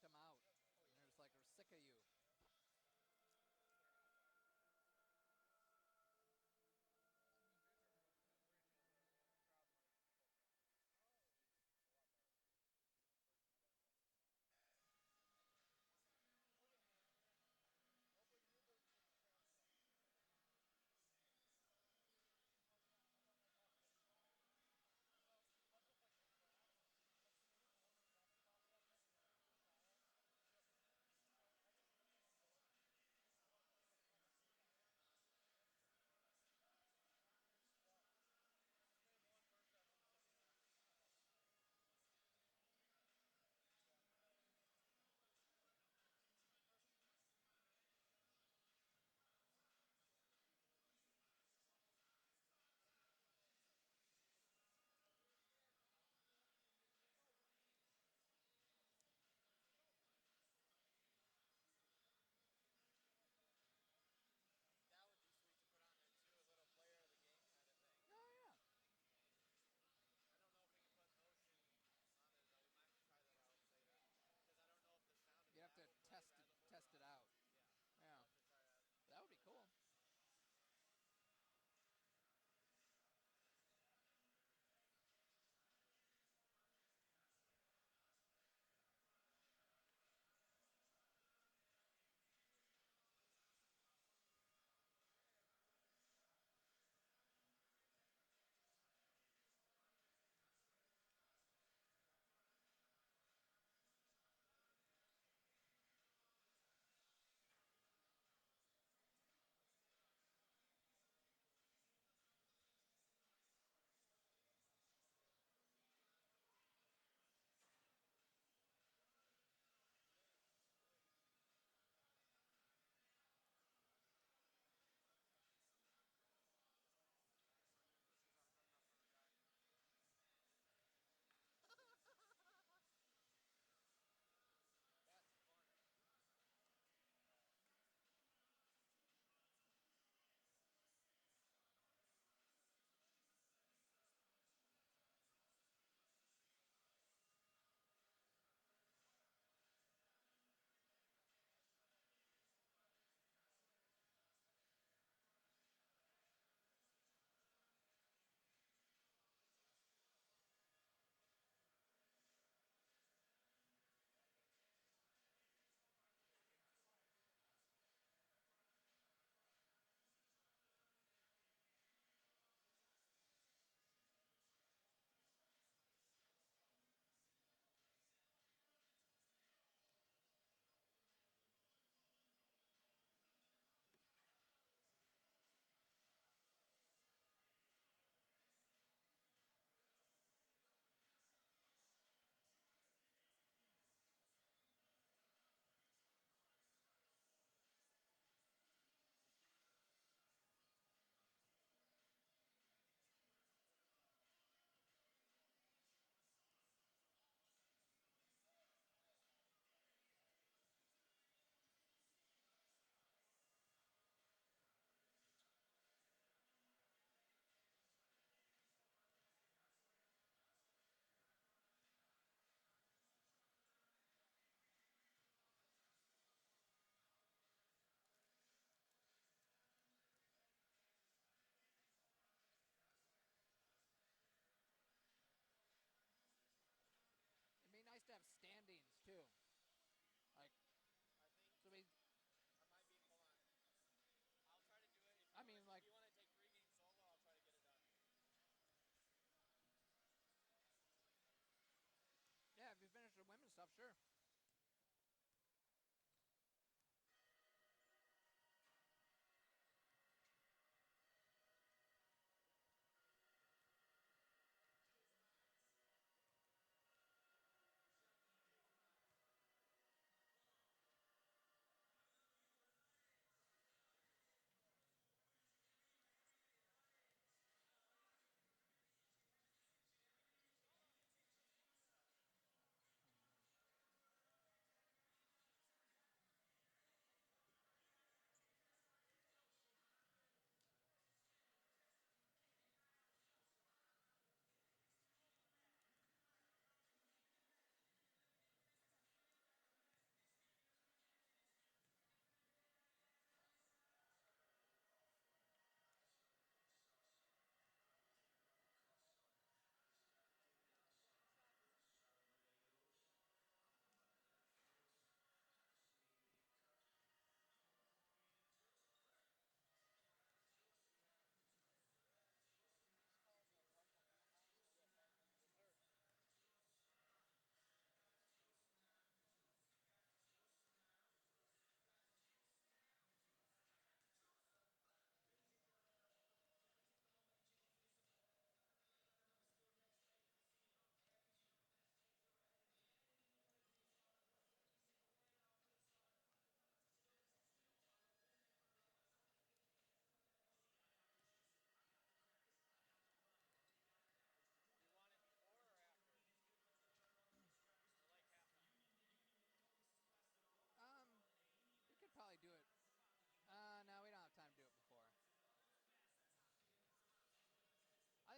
them out. And they're just like, we're sick of you.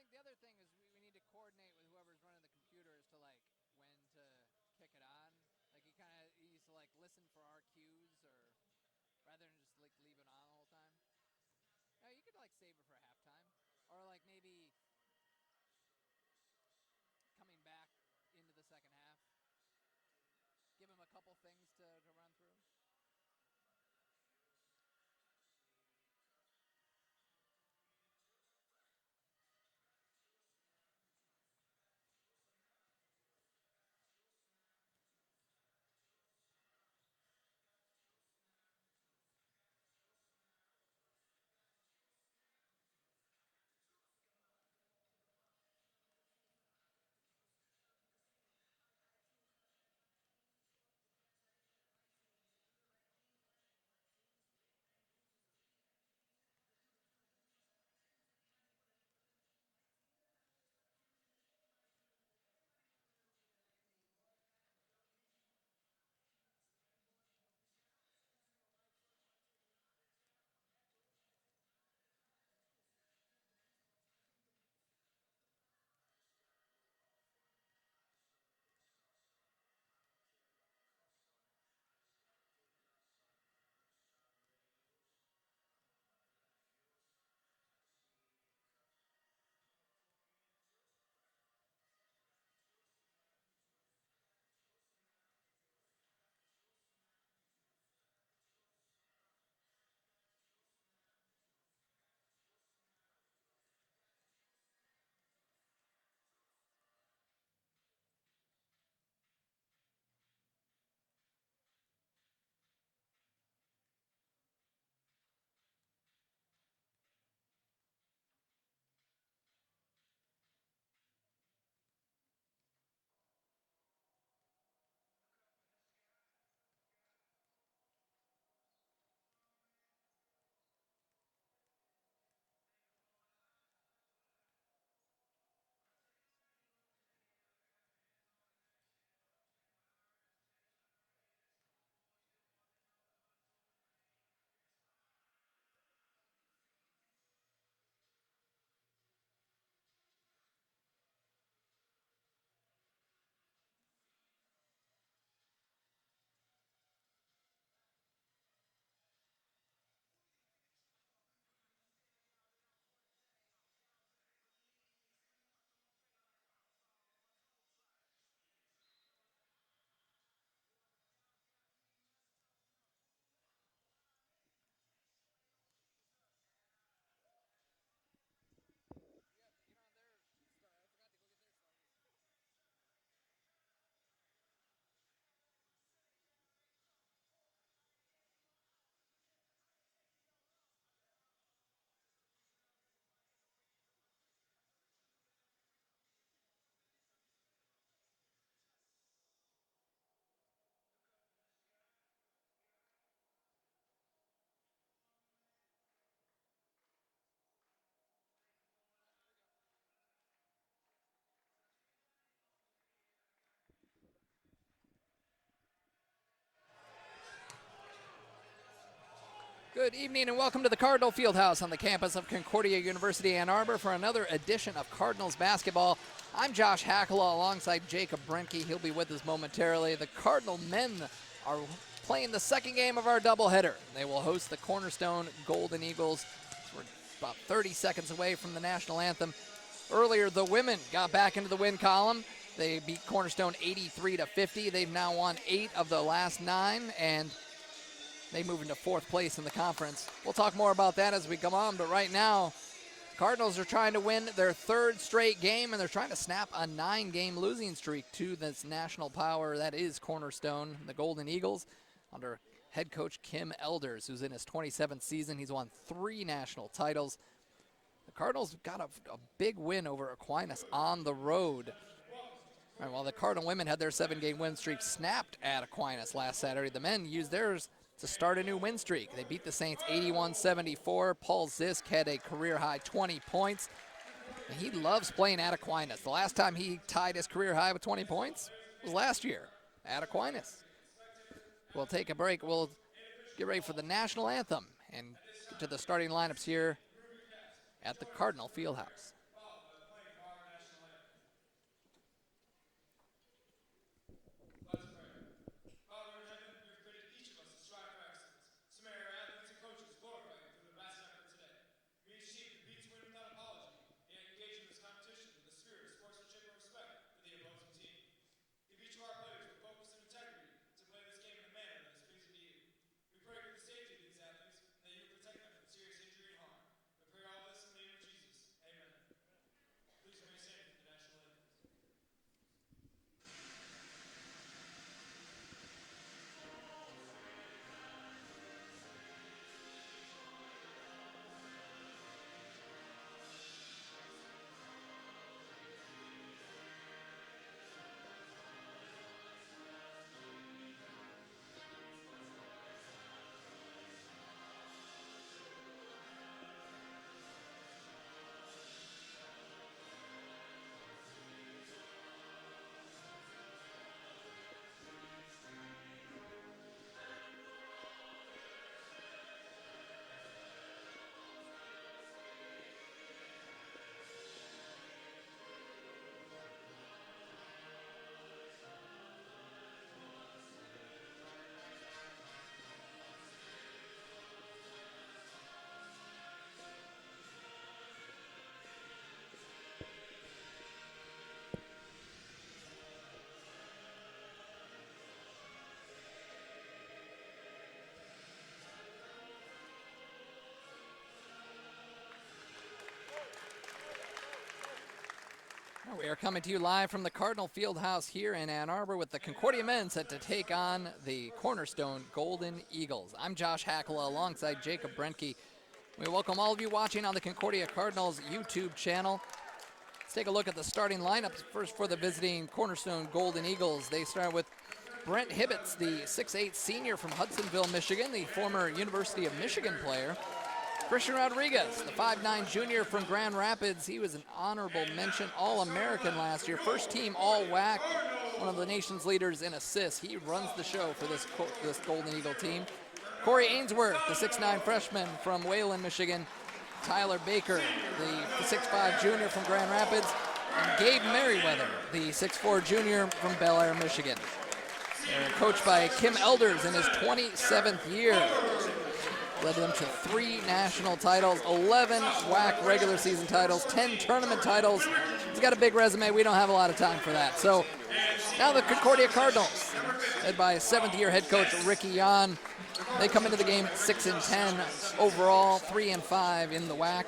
think the other thing is we need to coordinate with whoever's running the computer as to like when to kick it on. Like he kind of needs to like listen for our cues, or rather than just like leave it on the whole time. No, you could like save it for halftime, or like maybe coming back into the second half. Give him a couple things to run through. Good evening and welcome to the Cardinal Fieldhouse on the campus of Concordia University, Ann Arbor for another edition of Cardinals basketball. I'm Josh Hackalaw alongside Jacob Brenke. He'll be with us momentarily. The Cardinal men are playing the second game of our doubleheader. They will host the Cornerstone Golden Eagles. We're about 30 seconds away from the national anthem. Earlier, the women got back into the win column. They beat Cornerstone 83-50. They've now won 8 of the last 9, and they move into 4th place in the conference. We'll talk more about that as we come on, but right now, Cardinals are trying to win their 3rd straight game, and they're trying to snap a 9-game losing streak to this national power that is Cornerstone, the Golden Eagles, under head coach Kim Elders, who's in his 27th season. He's won 3 national titles. The Cardinals got a big win over Aquinas on the road. Right, while the Cardinal women had their 7-game win streak snapped at Aquinas last Saturday, the men used theirs to start a new win streak. They beat the Saints 81-74. Paul Zisk had a career-high 20 points. And he loves playing at Aquinas. The last time he tied his career high with 20 points was last year at Aquinas. We'll take a break. We'll get ready for the national anthem and get to the starting lineups here at the Cardinal Fieldhouse. We are coming to you live from the Cardinal Fieldhouse here in Ann Arbor with the Concordia men set to take on the Cornerstone Golden Eagles. I'm Josh Hackala alongside Jacob Brenke. We welcome all of you watching on the Concordia Cardinals YouTube channel. Let's take a look at the starting lineups first for the visiting Cornerstone Golden Eagles. They start with Brent Hibbets, the 6'8 senior from Hudsonville, Michigan, the former University of Michigan player. Christian Rodriguez, the 5'9 junior from Grand Rapids. He was an honorable mention All-American last year. First team All-WAC, one of the nation's leaders in assists. He runs the show for this Golden Eagle team. Corey Ainsworth, the 6'9 freshman from Wayland, Michigan. Tyler Baker, the 6'5 junior from Grand Rapids. And Gabe Merriweather, the 6'4 junior from Bel Air, Michigan. They're coached by Kim Elders in his 27th year. Led them to 3 national titles, 11 WAC regular season titles, 10 tournament titles. He's got a big resume. We don't have a lot of time for that. So now the Concordia Cardinals, led by 7th-year head coach Ricky Yan. They come into the game 6-10 overall, 3-5 in the WAC.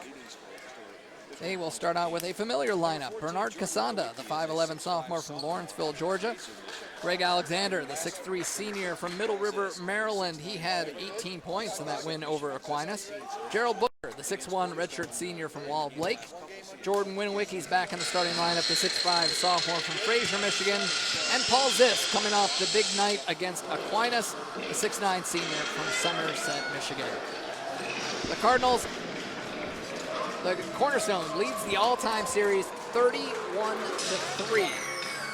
They will start out with a familiar lineup. Bernard Casanda, the 5'11 sophomore from Lawrenceville, Georgia. Greg Alexander, the 6'3 senior from Middle River, Maryland. He had 18 points in that win over Aquinas. Gerald Booker, the 6'1 redshirt senior from Walled Lake. Jordan Winwicky's back in the starting lineup, the 6'5 sophomore from Fraser, Michigan. And Paul Zisk coming off the big night against Aquinas, the 6'9 senior from Somerset, Michigan. The Cardinals, the Cornerstone leads the all-time series 31-3.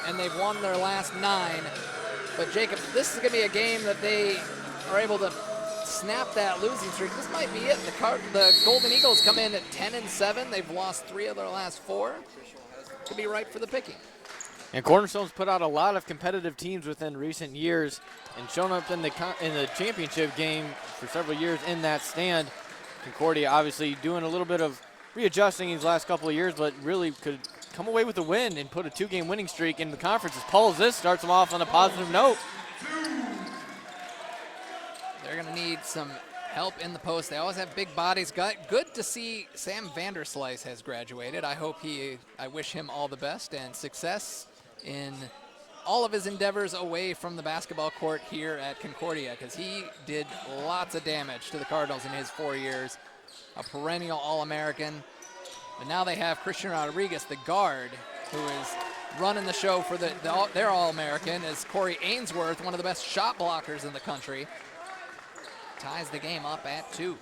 And they've won their last 9. But Jacob, this is going to be a game that they are able to snap that losing streak. This might be it. The Golden Eagles come in at 10-7. They've lost 3 of their last 4. Could be right for the picking. And Cornerstone's put out a lot of competitive teams within recent years and shown up in the championship game for several years in that stand. Concordia obviously doing a little bit of readjusting these last couple of years, but really could come away with a win and put a 2-game winning streak in the conference as Paul Zisk starts them off on a positive note. They're going to need some help in the post. They always have big bodies. Good to see Sam Vanderslice has graduated. I wish him all the best and success in all of his endeavors away from the basketball court here at Concordia, because he did lots of damage to the Cardinals in his 4 years. A perennial All-American. But now they have Christian Rodriguez, the guard, who is running the show for their All-American, is Corey Ainsworth, one of the best shot blockers in the country. Ties the game up at 2.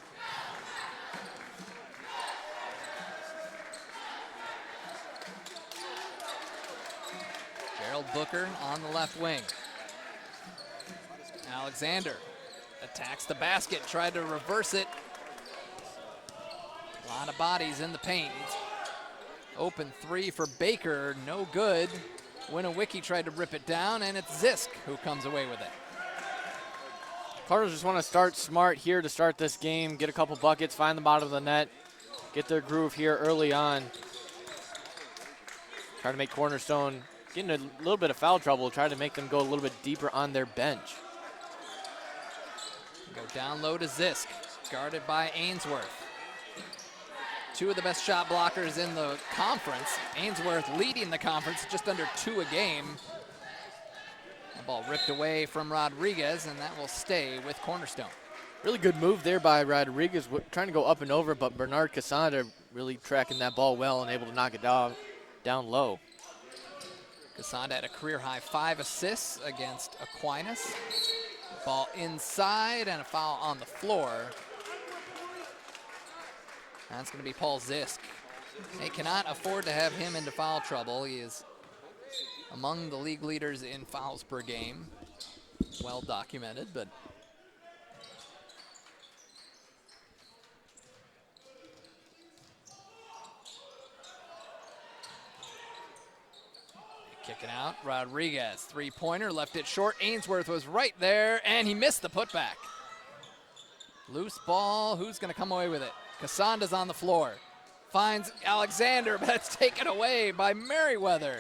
Gerald Booker on the left wing. Alexander attacks the basket, tried to reverse it. A lot of bodies in the paint. Open 3 for Baker, no good. Winowicki tried to rip it down, and it's Zisk who comes away with it. Cardinals just want to start smart here to start this game, get a couple buckets, find the bottom of the net, get their groove here early on. Try to make Cornerstone get in a little bit of foul trouble, try to make them go a little bit deeper on their bench. Go down low to Zisk, guarded by Ainsworth. 2 of the best shot blockers in the conference. Ainsworth leading the conference, just under 2 a game. The ball ripped away from Rodriguez, and that will stay with Cornerstone. Really good move there by Rodriguez, trying to go up and over, but Bernard Casanda really tracking that ball well and able to knock it down low. Casanda had a career-high 5 assists against Aquinas. Ball inside and a foul on the floor. That's going to be Paul Zisk. They cannot afford to have him into foul trouble. He is among the league leaders in fouls per game. Well documented, but kicking out. Rodriguez, 3-pointer, left it short. Ainsworth was right there, and he missed the putback. Loose ball. Who's going to come away with it? Casanda's on the floor. Finds Alexander, but it's taken away by Merriweather.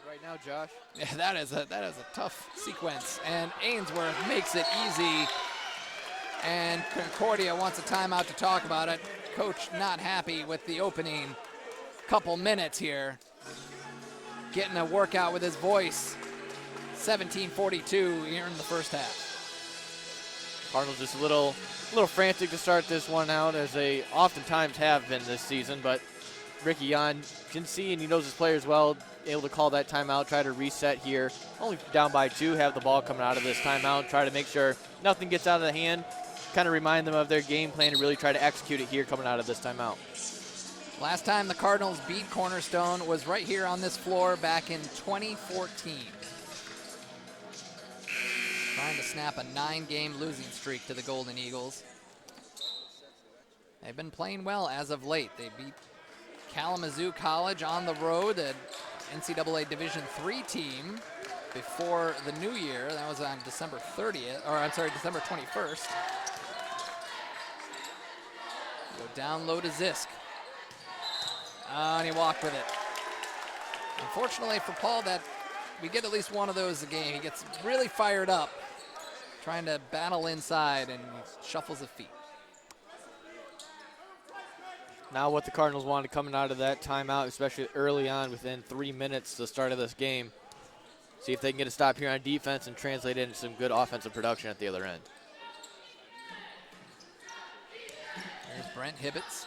Right now, Josh. Yeah, that is a tough sequence, and Ainsworth makes it easy. And Concordia wants a timeout to talk about it. Coach not happy with the opening couple minutes here. Getting a workout with his voice. 17:42 here in the first half. Cardinals just a little frantic to start this one out, as they oftentimes have been this season, but Ricky Yon can see, and he knows his players well, able to call that timeout, try to reset here. Only down by 2, have the ball coming out of this timeout, try to make sure nothing gets out of the hand, kind of remind them of their game plan and really try to execute it here coming out of this timeout. Last time the Cardinals beat Cornerstone was right here on this floor back in 2014. Trying to snap a 9-game losing streak to the Golden Eagles. They've been playing well as of late. They beat Kalamazoo College on the road, an NCAA Division III team, before the new year. That was on December 21st. Go down low to Zisk. And he walked with it. Unfortunately for Paul, that we get at least one of those a game. He gets really fired up, trying to battle inside, and shuffles his feet. Now what the Cardinals wanted coming out of that timeout, especially early on within 3 minutes to the start of this game. See if they can get a stop here on defense and translate it into some good offensive production at the other end. There's Brent Hibbets.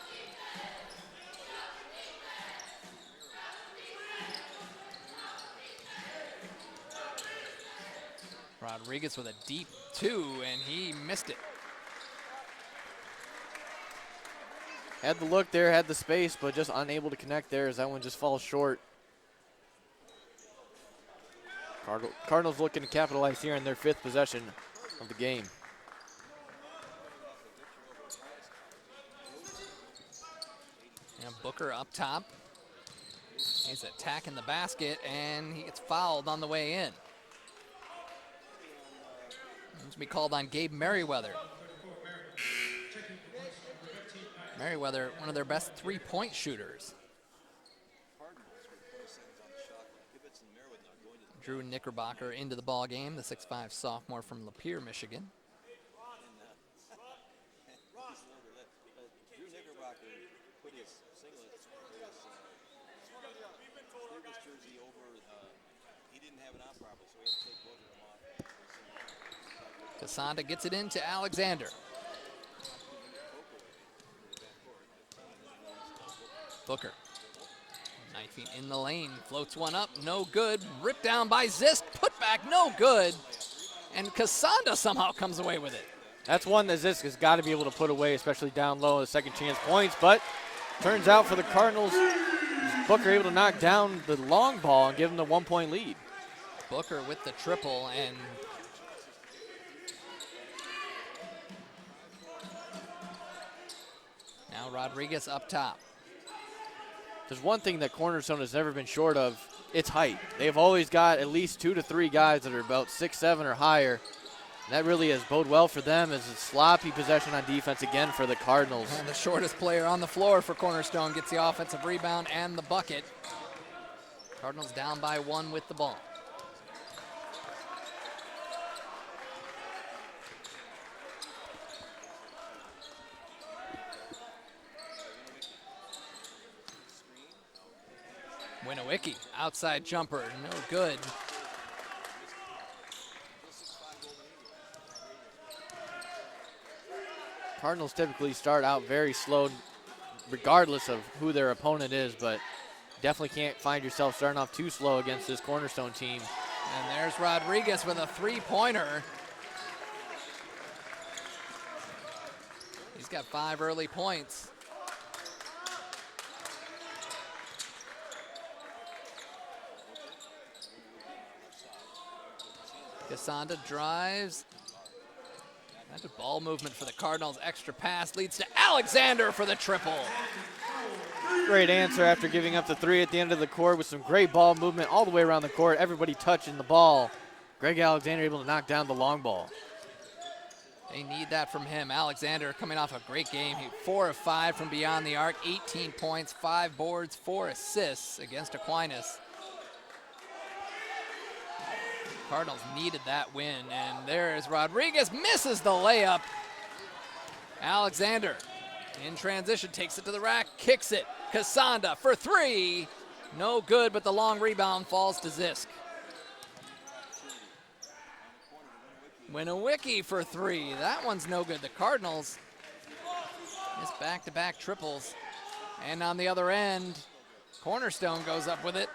Rodriguez with a deep 2, and he missed it. Had the look there, had the space, but just unable to connect there as that one just falls short. Cardinals looking to capitalize here on their 5th possession of the game. And Booker up top. He's attacking the basket, and he gets fouled on the way in. It's going to be called on Gabe Merriweather. Merriweather, one of their best 3-point shooters. Drew Knickerbocker into the ball game, the 6'5" sophomore from Lapeer, Michigan. Casanda gets it into Alexander. Booker, knifing in the lane, floats one up, no good. Ripped down by Zisk, put back, no good. And Casanda somehow comes away with it. That's one that Zisk has got to be able to put away, especially down low, the second chance points. But turns out for the Cardinals, Booker able to knock down the long ball and give them the 1-point lead. Booker with the triple, and now Rodriguez up top. There's one thing that Cornerstone has never been short of, it's height. They've always got at least 2 to 3 guys that are about 6'7" or higher. And that really has bode well for them as a sloppy possession on defense again for the Cardinals. And the shortest player on the floor for Cornerstone gets the offensive rebound and the bucket. Cardinals down by 1 with the ball. Winowicki, outside jumper, no good. Cardinals typically start out very slow regardless of who their opponent is, but definitely can't find yourself starting off too slow against this Cornerstone team. And there's Rodriguez with a 3-pointer. He's got 5 early points. Casanda drives. That's a ball movement for the Cardinals. Extra pass leads to Alexander for the triple. Great answer after giving up the 3 at the end of the court with some great ball movement all the way around the court. Everybody touching the ball. Greg Alexander able to knock down the long ball. They need that from him. Alexander coming off a great game. He 4 of 5 from beyond the arc, 18 points, 5 boards, 4 assists against Aquinas. Cardinals needed that win, and there's Rodriguez, misses the layup. Alexander in transition takes it to the rack, kicks it. Kasanda for three. No good, but the long rebound falls to Zisk. Winowicki for three. That one's no good. The Cardinals just back-to-back triples. And on the other end, Cornerstone goes up with it.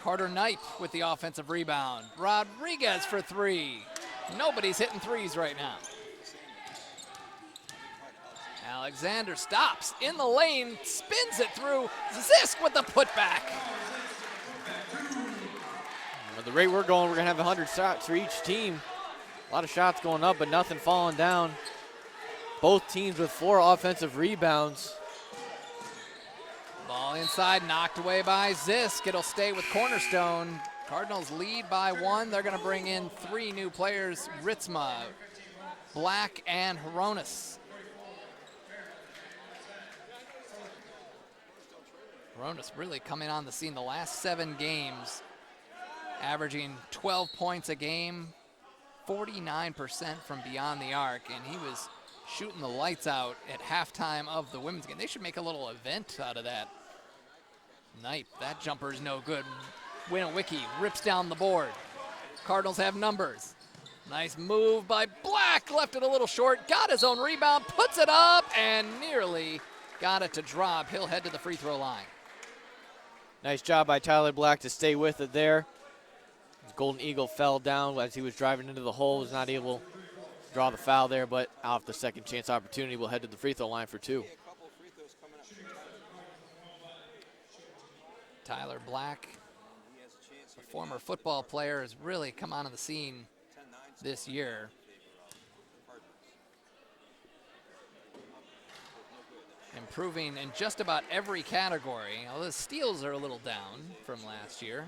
Carter Knipe with the offensive rebound. Rodriguez for three. Nobody's hitting threes right now. Alexander stops in the lane, spins it through. Zisk with the putback. At the rate we're going, we're going to have 100 shots for each team. A lot of shots going up, but nothing falling down. Both teams with 4 offensive rebounds. Ball inside, knocked away by Zisk. It'll stay with Cornerstone. Cardinals lead by 1. They're going to bring in 3 new players, Ritzma, Black, and Hronis. Hronis really coming on the scene the last 7 games, averaging 12 points a game, 49% from beyond the arc, and he was shooting the lights out at halftime of the women's game. They should make a little event out of that. Knipe, that jumper's no good. Winowicki rips down the board. Cardinals have numbers. Nice move by Black, left it a little short, got his own rebound, puts it up, and nearly got it to drop. He'll head to the free throw line. Nice job by Tyler Black to stay with it there. His Golden Eagle fell down as he was driving into the hole, was not able to draw the foul there, but off the second chance opportunity, we'll head to the free throw line for 2. Tyler Black, a former football player, has really come onto the scene this year. Improving in just about every category. Although the steals are a little down from last year.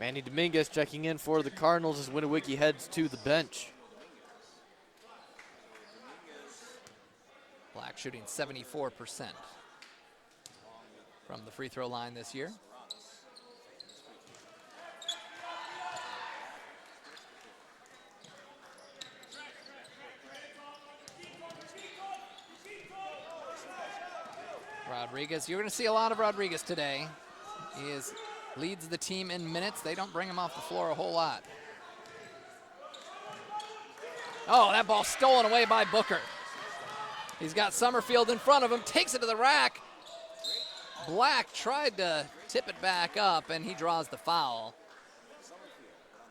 Manny Dominguez checking in for the Cardinals as Winowicki heads to the bench. Black shooting 74% from the free throw line this year. Rodriguez, you're going to see a lot of Rodriguez today. He leads the team in minutes. They don't bring him off the floor a whole lot. Oh, that ball stolen away by Booker. He's got Summerfield in front of him, takes it to the rack. Black tried to tip it back up, and he draws the foul.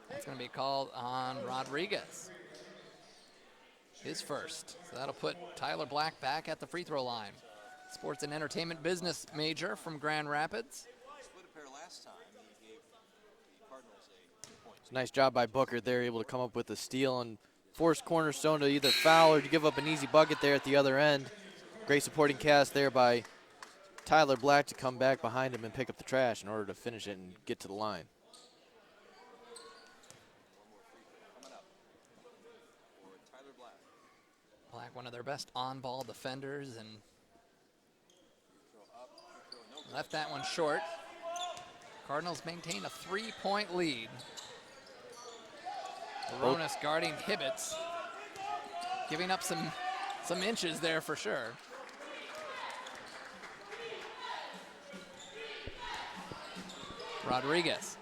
That's going to be called on Rodriguez. His first. So that'll put Tyler Black back at the free throw line. Sports and entertainment business major from Grand Rapids. It's a nice job by Booker there, able to come up with a steal and force Cornerstone to either foul or to give up an easy bucket there at the other end. Great supporting cast there by Tyler Black to come back behind him and pick up the trash in order to finish it and get to the line. Black, one of their best on-ball defenders, and left that one short. Cardinals maintain a 3-point lead. Hronis guarding Hibbets, giving up some inches there for sure. Rodriguez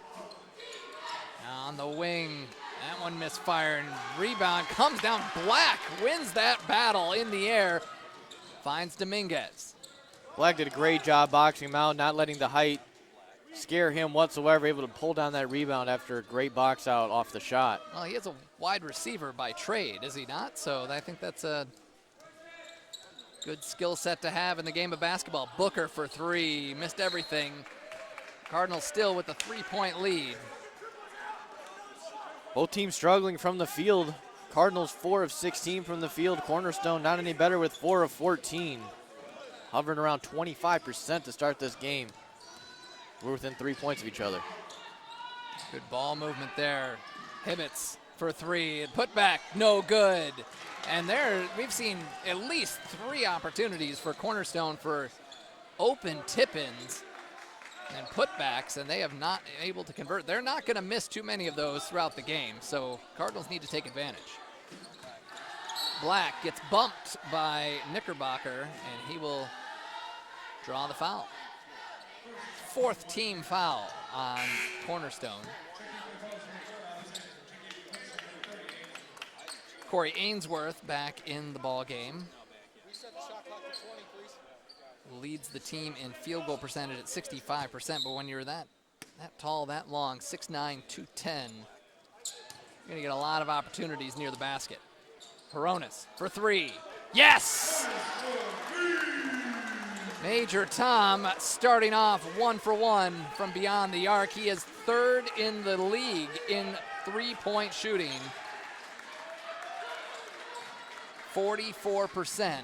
on the wing. That one misfired. Rebound comes down. Black wins that battle in the air. Finds Dominguez. Black did a great job boxing him out, not letting the height scare him whatsoever, able to pull down that rebound after a great box out off the shot. Well, he is a wide receiver by trade, is he not? So I think that's a good skill set to have in the game of basketball. Booker for 3, missed everything. Cardinals still with a 3-point lead. Both teams struggling from the field. Cardinals 4 of 16 from the field. Cornerstone not any better with 4 of 14. Hovering around 25% to start this game. We're within 3 points of each other. Good ball movement there. Hibbets for 3. Put back, no good. And there, we've seen at least 3 opportunities for Cornerstone for open tip-ins and putbacks, and they have not been able to convert. They're not going to miss too many of those throughout the game, so Cardinals need to take advantage. Black gets bumped by Knickerbocker, and he will draw the foul. 4th team foul on Cornerstone. Corey Ainsworth back in the ball game. Leads the team in field goal percentage at 65%, but when you're that tall, that long, 6'9", 210, you're gonna get a lot of opportunities near the basket. Hronis for 3. Yes! Major Tom starting off 1 for 1 from beyond the arc. He is 3rd in the league in 3-point shooting. 44%.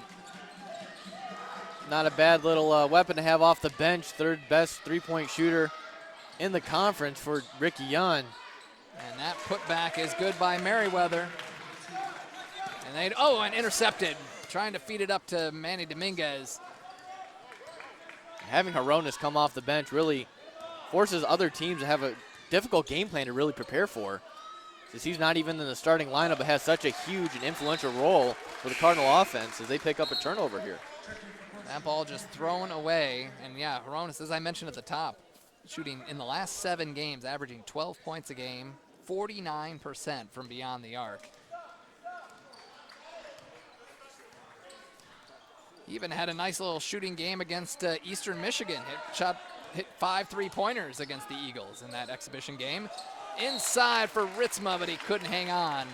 Not a bad little weapon to have off the bench. 3rd best 3-point shooter in the conference for Ricky Young. And that putback is good by Merriweather. And and intercepted. Trying to feed it up to Manny Dominguez. Having Hronis come off the bench really forces other teams to have a difficult game plan to really prepare for. Since he's not even in the starting lineup, but has such a huge and influential role for the Cardinal offense as they pick up a turnover here. That ball just thrown away. And yeah, Hronis, as I mentioned at the top, shooting in the last 7 games, averaging 12 points a game, 49% from beyond the arc. He even had a nice little shooting game against Eastern Michigan. Hit 5 3-pointers against the Eagles in that exhibition game. Inside for Ritzma, but he couldn't hang on.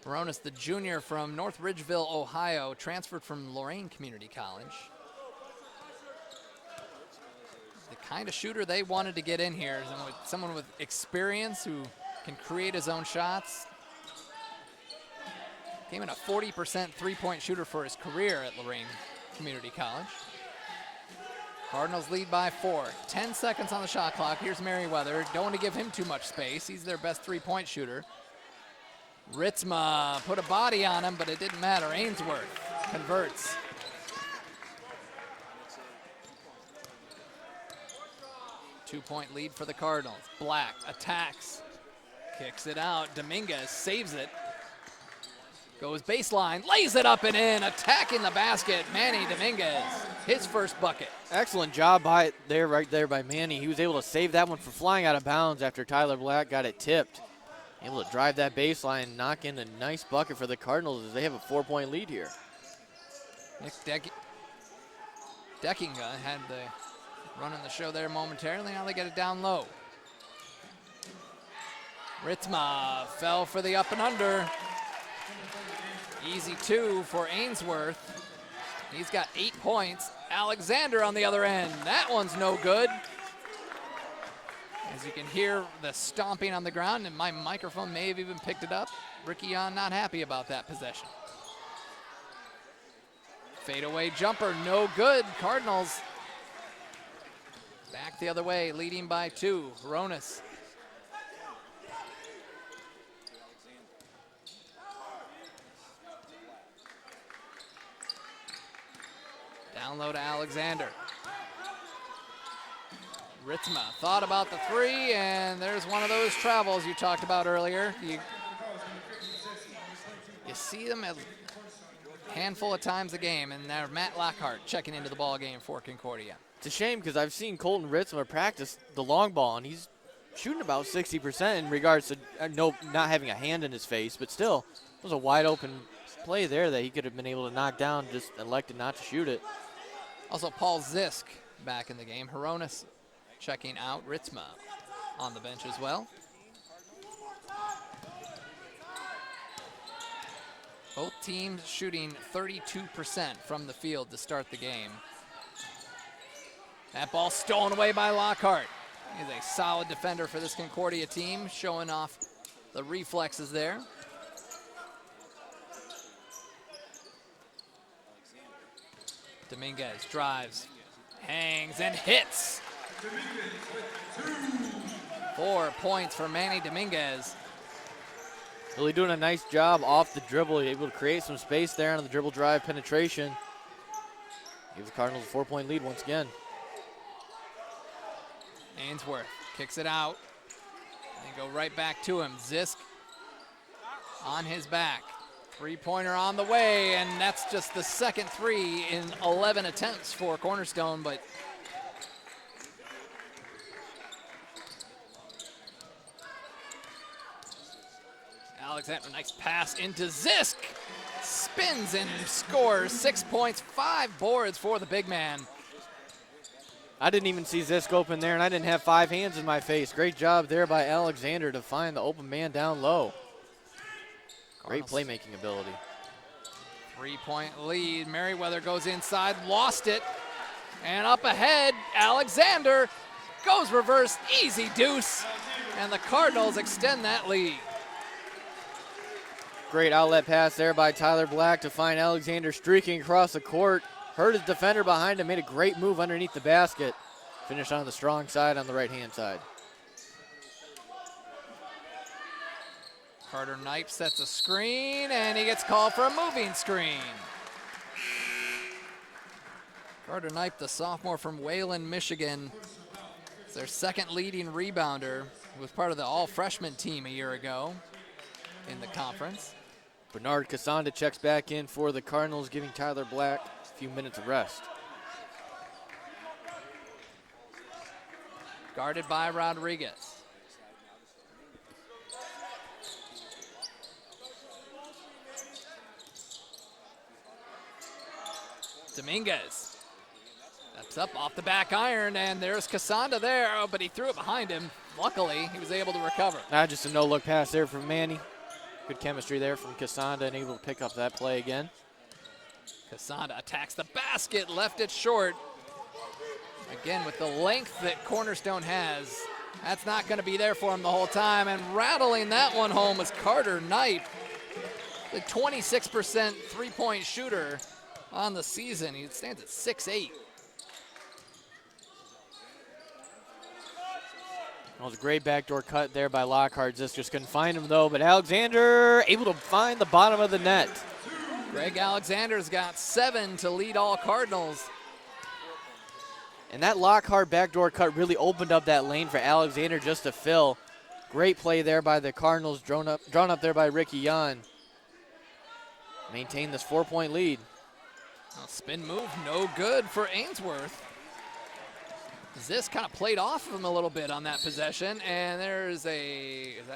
Hronis, the junior from North Ridgeville, Ohio, transferred from Lorain Community College. The kind of shooter they wanted to get in here, someone with experience who can create his own shots. Came in a 40% 3-point shooter for his career at Lorain Community College. Cardinals lead by 4. 10 seconds on the shot clock. Here's Merriweather. Don't want to give him too much space. He's their best 3-point shooter. Ritzma put a body on him, but it didn't matter. Ainsworth converts. Two-point lead for the Cardinals. Black attacks. Kicks it out. Dominguez saves it. Goes baseline, lays it up and in, attacking the basket. Manny Dominguez, his first bucket. Excellent job right there by Manny. He was able to save that one from flying out of bounds after Tyler Black got it tipped. Able to drive that baseline, knock in a nice bucket for the Cardinals as they have a 4-point lead here. Nick Deckinga had the run in the show there momentarily. Now they get it down low. Ritzma fell for the up and under. Easy 2 for Ainsworth. He's got 8 points. Alexander on the other end. That one's no good. As you can hear the stomping on the ground, and my microphone may have even picked it up. Ricky Yon not happy about that possession. Fadeaway jumper, no good. Cardinals back the other way, leading by 2. Hronis. Down low to Alexander. Ritzma thought about the 3, and there's one of those travels you talked about earlier. You see them a handful of times a game, and now Matt Lockhart checking into the ball game for Concordia. It's a shame because I've seen Colton Ritzma practice the long ball, and he's shooting about 60% in regards to not having a hand in his face, but still, it was a wide open play there that he could have been able to knock down, just elected not to shoot it. Also, Paul Zisk back in the game. Hronis checking out. Ritzma on the bench as well. Both teams shooting 32% from the field to start the game. That ball stolen away by Lockhart. He's a solid defender for this Concordia team, showing off the reflexes there. Dominguez drives, hangs, and hits. 4 points for Manny Dominguez. Really doing a nice job off the dribble, able to create some space there on the dribble drive penetration. Gives the Cardinals a 4-point lead once again. Ainsworth kicks it out and go right back to him. Zisk on his back. Three-pointer on the way, and that's just the second three in 11 attempts for Cornerstone, but Alexander, nice pass into Zisk. Spins and scores 6 points, 5 boards for the big man. I didn't even see Zisk open there, and I didn't have 5 hands in my face. Great job there by Alexander to find the open man down low. Great playmaking ability. 3-point lead. Merriweather goes inside, lost it, and up ahead, Alexander goes reverse, easy deuce, and the Cardinals extend that lead. Great outlet pass there by Tyler Black to find Alexander streaking across the court. Heard his defender behind him, made a great move underneath the basket. Finished on the strong side on the right-hand side. Carter Knipe sets a screen, and he gets called for a moving screen. Carter Knipe, the sophomore from Wayland, Michigan, is their second leading rebounder. He was part of the all-freshman team a year ago in the conference. Bernard Casanda checks back in for the Cardinals, giving Tyler Black a few minutes of rest. Guarded by Rodriguez. Dominguez steps up off the back iron, and there's Casanda there, but he threw it behind him. Luckily, he was able to recover. Just a no-look pass there from Manny. Good chemistry there from Casanda, and able to pick up that play again. Casanda attacks the basket, left it short. Again, with the length that Cornerstone has, that's not going to be there for him the whole time. And rattling that one home is Carter Knipe, the 26% three-point shooter on the season. He stands at 6'8". That was a great backdoor cut there by Lockhart. Just couldn't find him, though. But Alexander able to find the bottom of the net. Greg Alexander's got 7 to lead all Cardinals. And that Lockhart backdoor cut really opened up that lane for Alexander just to fill. Great play there by the Cardinals, drawn up there by Ricky Yan. Maintain this 4-point lead. Spin move, no good for Ainsworth. Zisk kind of played off of him a little bit on that possession, and there's is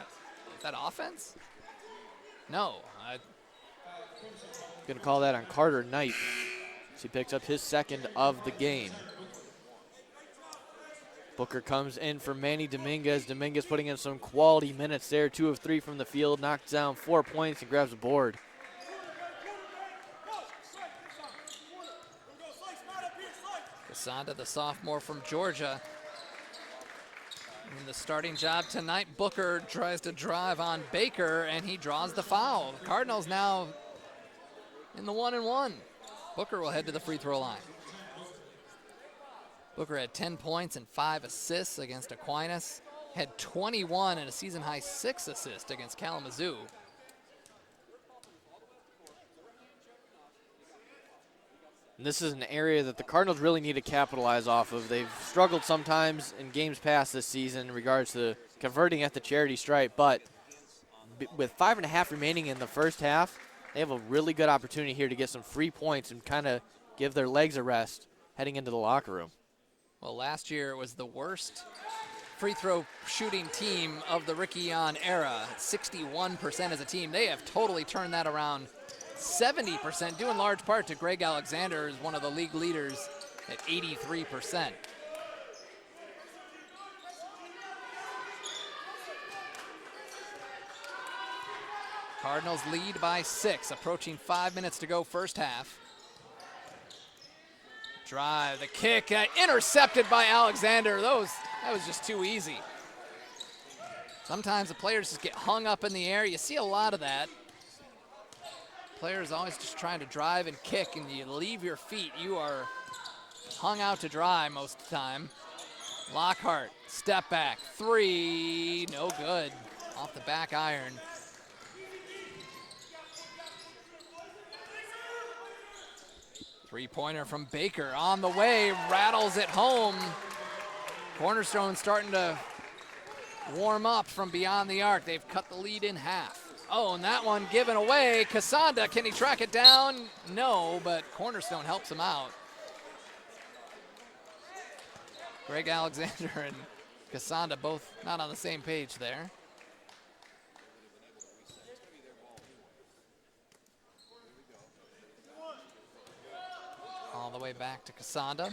that offense? No. Going to call that on Carter Knipe. He picks up his second of the game. Booker comes in for Manny Dominguez. Dominguez putting in some quality minutes there. 2 of 3 from the field, knocks down 4 points and grabs a board. Casanda, the sophomore from Georgia. In the starting job tonight, Booker tries to drive on Baker, and he draws the foul. Cardinals now in the 1-and-1. Booker will head to the free throw line. Booker had 10 points and 5 assists against Aquinas. Had 21 and a season-high 6 assists against Kalamazoo. And this is an area that the Cardinals really need to capitalize off of. They've struggled sometimes in games past this season in regards to converting at the charity stripe, but with 5.5 remaining in the first half, they have a really good opportunity here to get some free points and kind of give their legs a rest heading into the locker room. Well, last year it was the worst free throw shooting team of the Ricky Yan era, 61% as a team. They have totally turned that around. 70%, due in large part to Greg Alexander, who's one of the league leaders at 83%. Cardinals lead by 6, approaching 5 minutes to go first half. Drive, the kick, intercepted by Alexander. That was just too easy. Sometimes the players just get hung up in the air. You see a lot of that. Players always just trying to drive and kick, and you leave your feet, you are hung out to dry most of the time. Lockhart, step back, 3, no good, off the back iron. Three-pointer from Baker on the way, rattles it home. Cornerstone starting to warm up from beyond the arc. They've cut the lead in half. Oh, and that one given away. Casanda, can he track it down? No, but Cornerstone helps him out. Greg Alexander and Casanda both not on the same page there. All the way back to Casanda.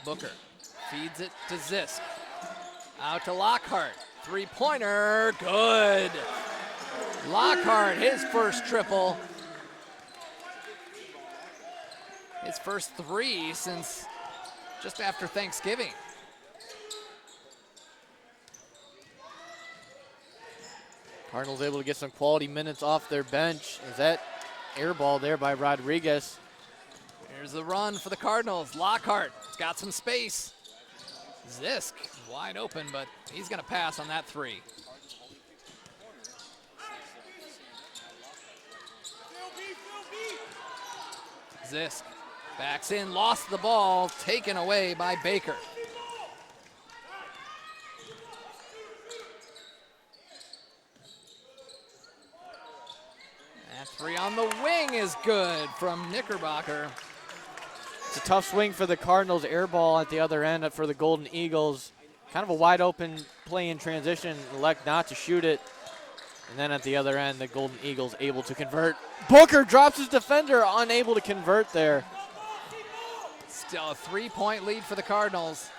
Booker feeds it to Zisk. Out to Lockhart. Three-pointer, good. Lockhart, his first triple. His first three since just after Thanksgiving. Cardinals able to get some quality minutes off their bench. Is that air ball there by Rodriguez? Here's the run for the Cardinals. Lockhart has got some space. Zisk wide open, but he's going to pass on that three. Zisk backs in, lost the ball, taken away by Baker. That three on the wing is good from Knickerbocker. It's a tough swing for the Cardinals. Air ball at the other end for the Golden Eagles. Kind of a wide open play in transition. Elect not to shoot it. And then at the other end, the Golden Eagles able to convert. Booker drops his defender, unable to convert there. Still a 3-point lead for the Cardinals.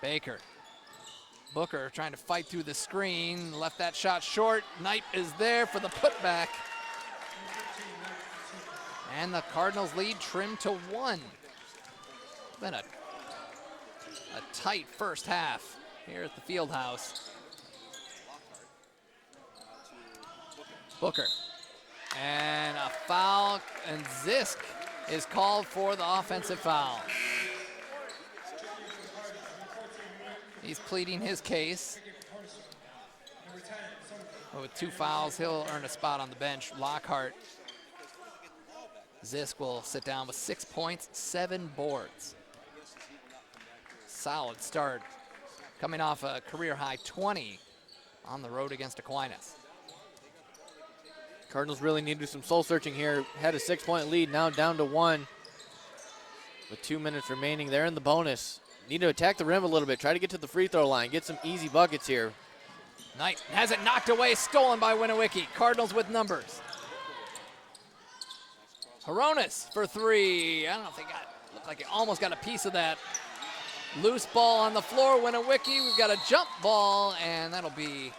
Baker. Booker trying to fight through the screen, left that shot short. Knight is there for the putback. And the Cardinals lead trimmed to 1. Been a tight first half here at the field house. Booker. And a foul, and Zisk is called for the offensive foul. He's pleading his case. But with 2 fouls, he'll earn a spot on the bench. Lockhart. Zisk will sit down with 6 points, 7 boards. Solid start. Coming off a career-high 20 on the road against Aquinas. Cardinals really need to do some soul searching here. Had a 6-point lead, now down to 1. With 2 minutes remaining, they're in the bonus. Need to attack the rim a little bit, try to get to the free throw line, get some easy buckets here. Knight has it knocked away, stolen by Winniwicky. Cardinals with numbers. Hronis for 3. I don't know if they looked like he almost got a piece of that. Loose ball on the floor, Winniwicky. We've got a jump ball, and that'll be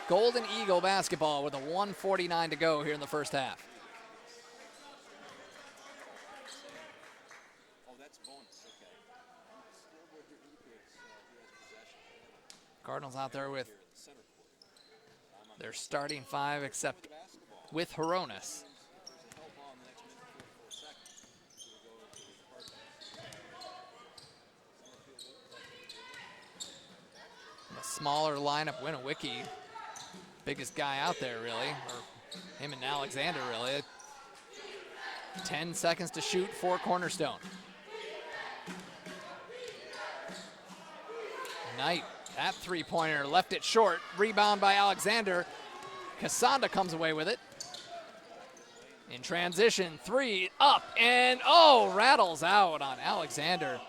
Golden Eagle basketball with a 1:49 to go here in the first half. Cardinals out there with their starting 5, except with Hronis. A smaller lineup, Winniwicky, biggest guy out there really, or him and Alexander really. 10 seconds to shoot for Cornerstone. Knight, that 3-pointer left it short. Rebound by Alexander. Casanda comes away with it. In transition, 3 up and rattles out on Alexander.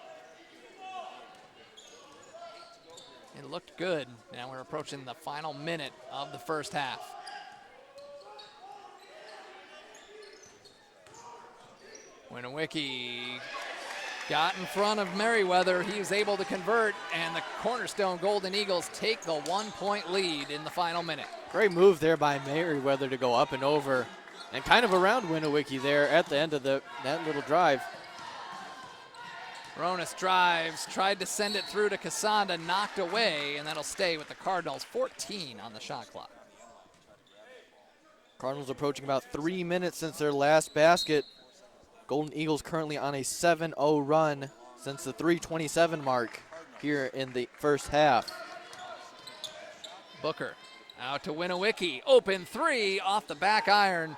It looked good. Now we're approaching the final minute of the first half. Winniwicky got in front of Merriweather. He was able to convert, and the Cornerstone Golden Eagles take the 1-point lead in the final minute. Great move there by Merriweather to go up and over and kind of around Winniwicky there at the end of that little drive. Hronis drives, tried to send it through to Casanda, knocked away, and that'll stay with the Cardinals. 14 on the shot clock. Cardinals approaching about 3 minutes since their last basket. Golden Eagles currently on a 7-0 run since the 3:27 mark here in the first half. Booker Out to Winowicki. Open three off the back iron.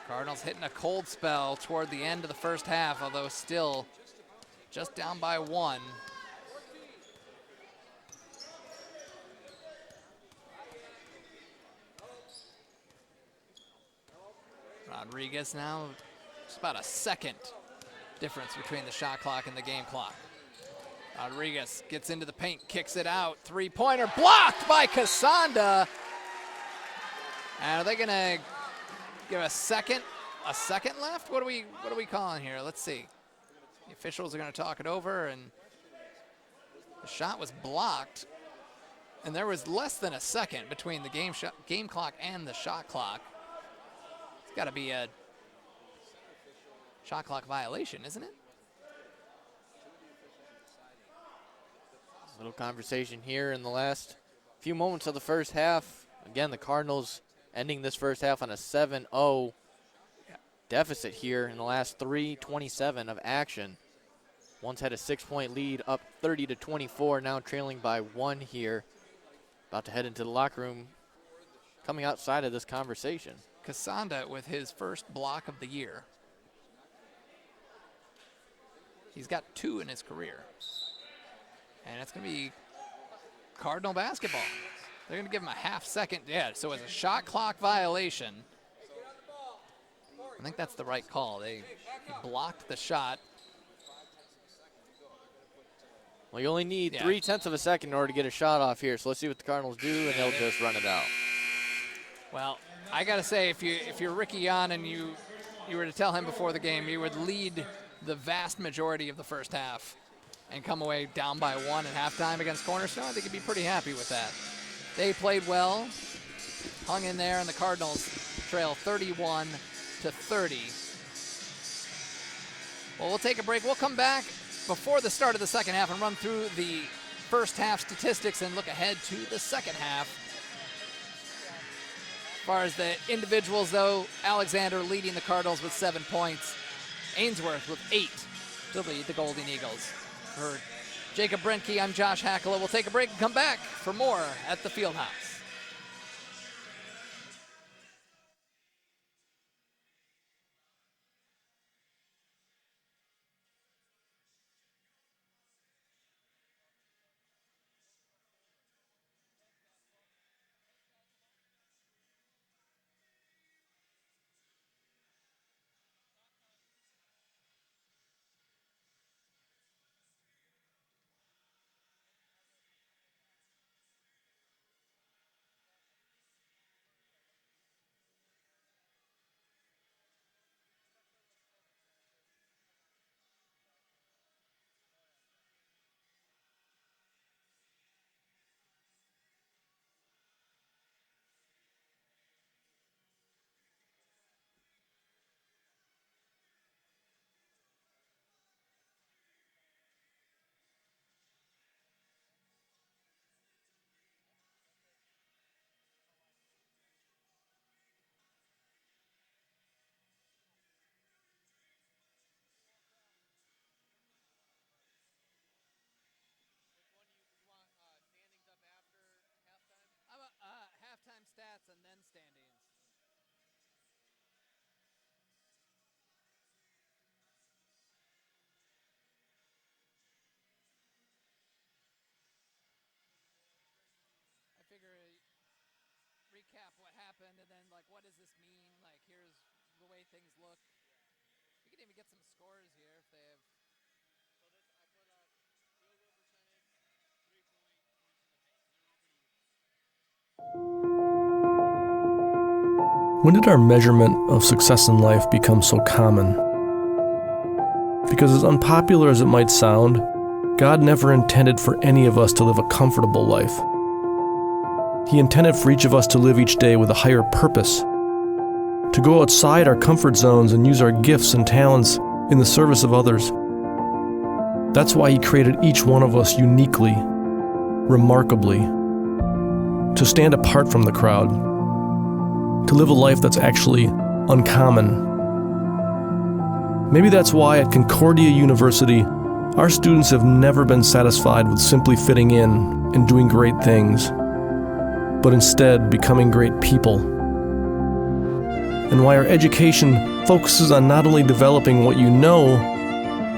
Cardinals hitting a cold spell toward the end of the first half, although still just down by one. Rodriguez now, it's about a second difference between the shot clock and the game clock. Rodriguez gets into the paint, kicks it out. Three-pointer blocked by Casanda. And are they gonna give a second left? What are we calling here? Let's see. The officials are gonna talk it over, and the shot was blocked. And there was less than a second between the game clock and the shot clock. It's gotta be a shot clock violation, isn't it? Little conversation here in the last few moments of the first half. Again, the Cardinals ending this first half on a 7-0 deficit here in the last 3:27 of action. Once had a 6-point lead, up 30-24, now trailing by one here. About to head into the locker room, coming outside of this conversation. Casanda with his first block of the year. He's got 2 in his career. And it's going to be Cardinal basketball. They're going to give him a half-second. Yeah, so it's a shot clock violation. I think that's the right call. He blocked the shot. Well, you only need 0.3 of a second in order to get a shot off here. So let's see what the Cardinals do, and they'll just run it out. Well, I got to say, if you're Ricky Yan and you were to tell him before the game, you would lead the vast majority of the first half and come away down by one at halftime against Cornerstone, I think you'd be pretty happy with that. They played well, hung in there, and the Cardinals trail 31-30. Well, we'll take a break. We'll come back before the start of the second half and run through the first half statistics and look ahead to the second half. As far as the individuals, though, Alexander leading the Cardinals with 7 points. Ainsworth with 8 to lead the Golden Eagles. For Jacob Brenke, I'm Josh Hackala. We'll take a break and come back for more at the Fieldhouse. Halftime stats and then standings. I figure recap what happened and then like what does this mean? Like here's the way things look. We could even get some scores here if they have. When did our measurement of success in life become so common? Because as unpopular as it might sound, God never intended for any of us to live a comfortable life. He intended for each of us to live each day with a higher purpose, to go outside our comfort zones and use our gifts and talents in the service of others. That's why He created each one of us uniquely, remarkably, to stand apart from the crowd, to live a life that's actually uncommon. Maybe that's why at Concordia University, Our students have never been satisfied with simply fitting in and doing great things, but instead becoming great people. And why our education focuses on not only developing what you know,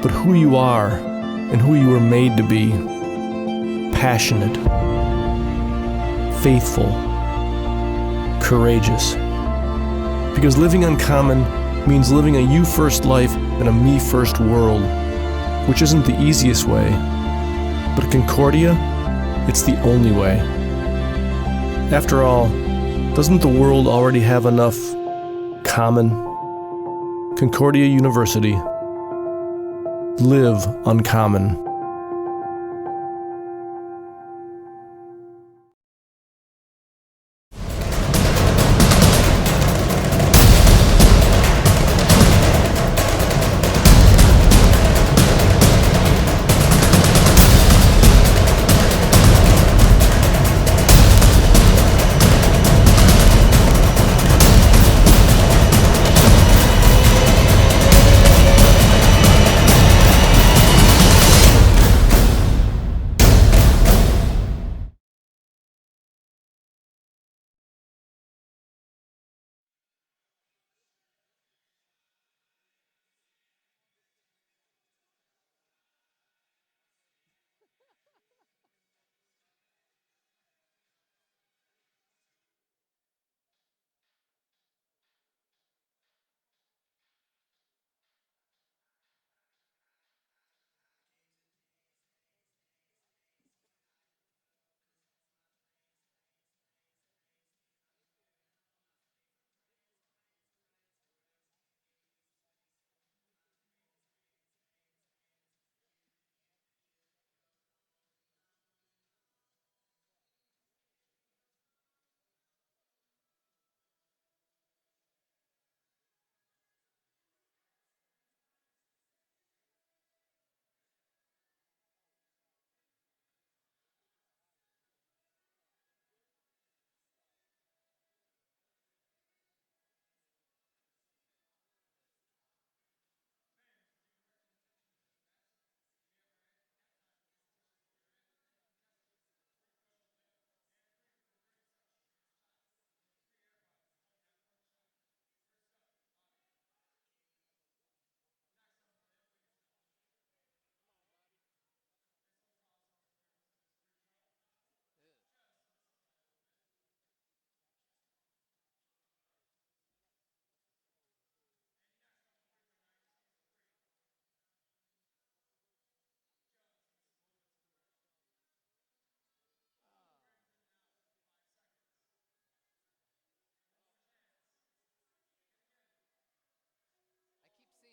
but who you are and who you were made to be. Passionate, faithful, courageous. Because living uncommon means living a you-first life in a me-first world, which isn't the easiest way. But at Concordia, it's the only way. After all, doesn't the world already have enough common? Concordia University. Live uncommon.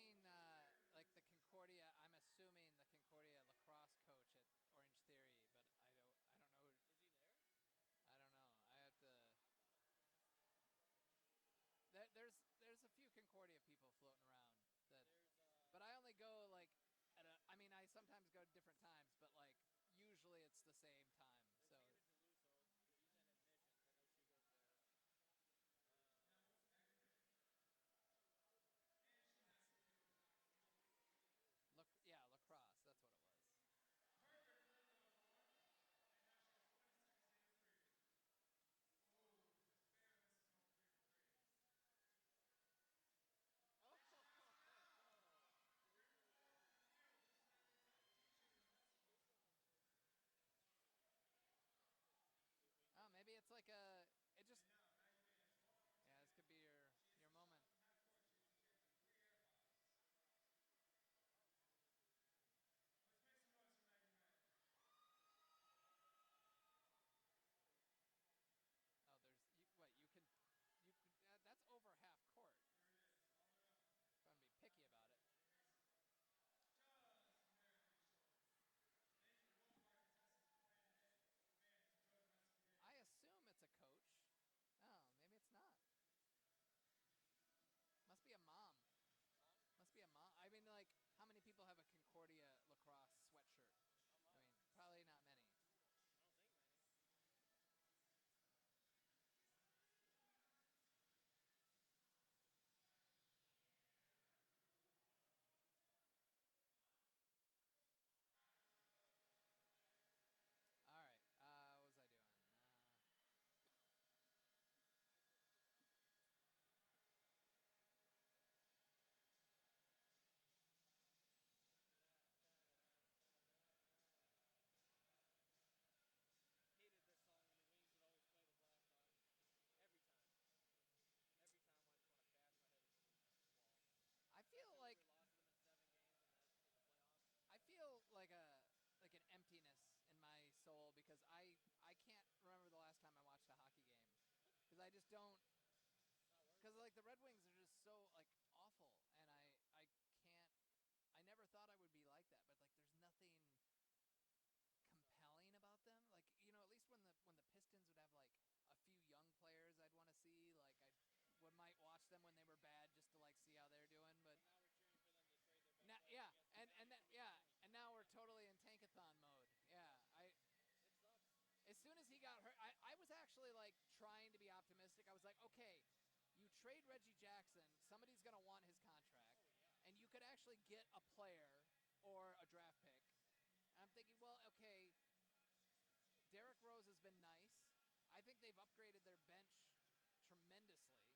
I keep seeing like the Concordia. I'm assuming the Concordia lacrosse coach at Orange Theory, but I don't know. Is he there? I don't know. I have to. There's a few Concordia people floating around that, but I only go like at a. I mean, I sometimes go at different times, but like usually it's the same time. So look, yeah, lacrosse. That's what it was. I just don't, because like the Red Wings are just so like awful, and I can't. I never thought I would be like that, but like there's nothing compelling about them. Like, you know, at least when the Pistons would have like a few young players I'd want to see, like might watch them when they were bad just to like see how they're doing. But Now we're cheering for them to trade their best now, player yeah, against the Magic, and now we're totally in tankathon mode. Yeah, It sucks. as soon as he got hurt, I was actually like trying to be optimistic. I was like, okay, you trade Reggie Jackson, somebody's gonna want his contract, and you could actually get a player or a draft pick. And I'm thinking, well, okay, Derrick Rose has been nice. I think they've upgraded their bench tremendously.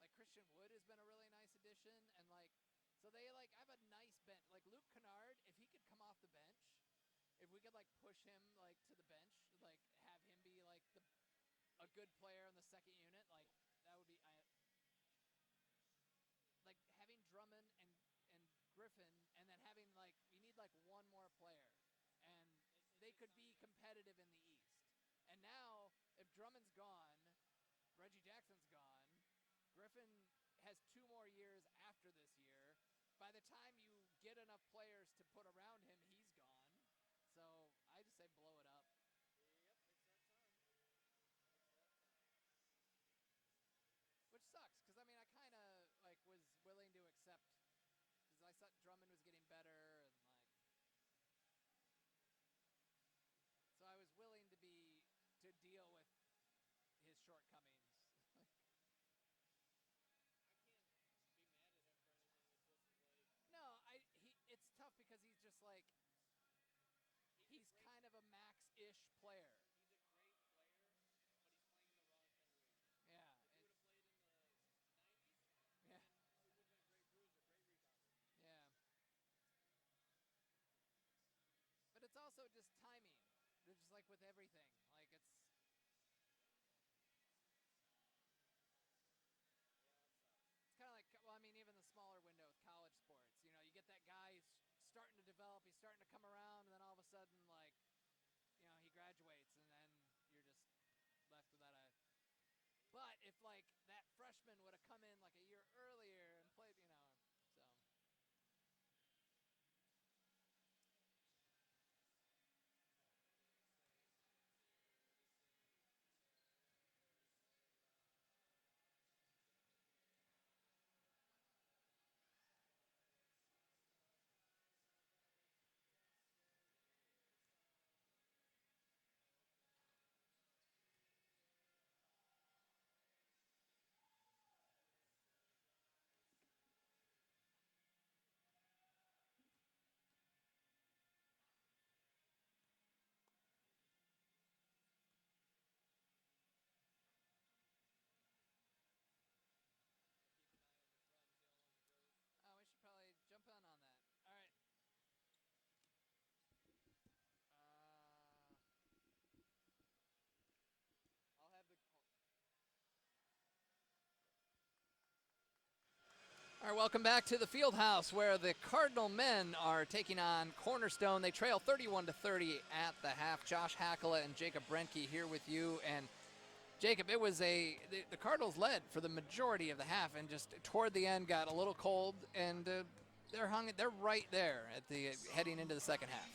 Like Christian Wood has been a really nice addition, and like, so they like have a nice bench. Like Luke Kennard, if he could come off the bench, if we could like push him like to the bench, like have him be like a good player in the second unit, like that would be. Like having Drummond and Griffin, and then having like we need like one more player, and they could be competitive in the East. And now, if Drummond's gone, Reggie Jackson's gone, Griffin has 2 more years after this year. By the time you get enough players to put around him, he's gone. So I just say blow it up. Yep, it's that time. Which sucks, because I mean, I kind of like was willing to accept, because I thought Drummond was getting better, and like, so I was willing to deal with his shortcomings. I can't be mad at him for anything. It's just like No, it's tough because he's just like, he's kind of a max-ish player. he's a great player, but he's playing in the wrong generation. Yeah. If he would have played in the 90s, Yeah. he would have been a great bruiser, great rebounder. Yeah. But it's also just timing. It's just like with everything. Like it's kind of like, well, I mean, even the smaller window with college sports. You know, you get that guy who's starting to develop, he's starting to come around, and then all of a sudden, like, you know, he graduates, and then you're just left without a. But if like that freshman would have come in like a year earlier and played, you know, so. Oh, we should probably jump on that. All right. I'll have the. All right, welcome back to the field house where the Cardinal men are taking on Cornerstone. They trail 31-30 at the half. Josh Hackala and Jacob Brenke here with you. And Jacob, it was the Cardinals led for the majority of the half, and just toward the end got a little cold, and they're right there at the heading into the second half.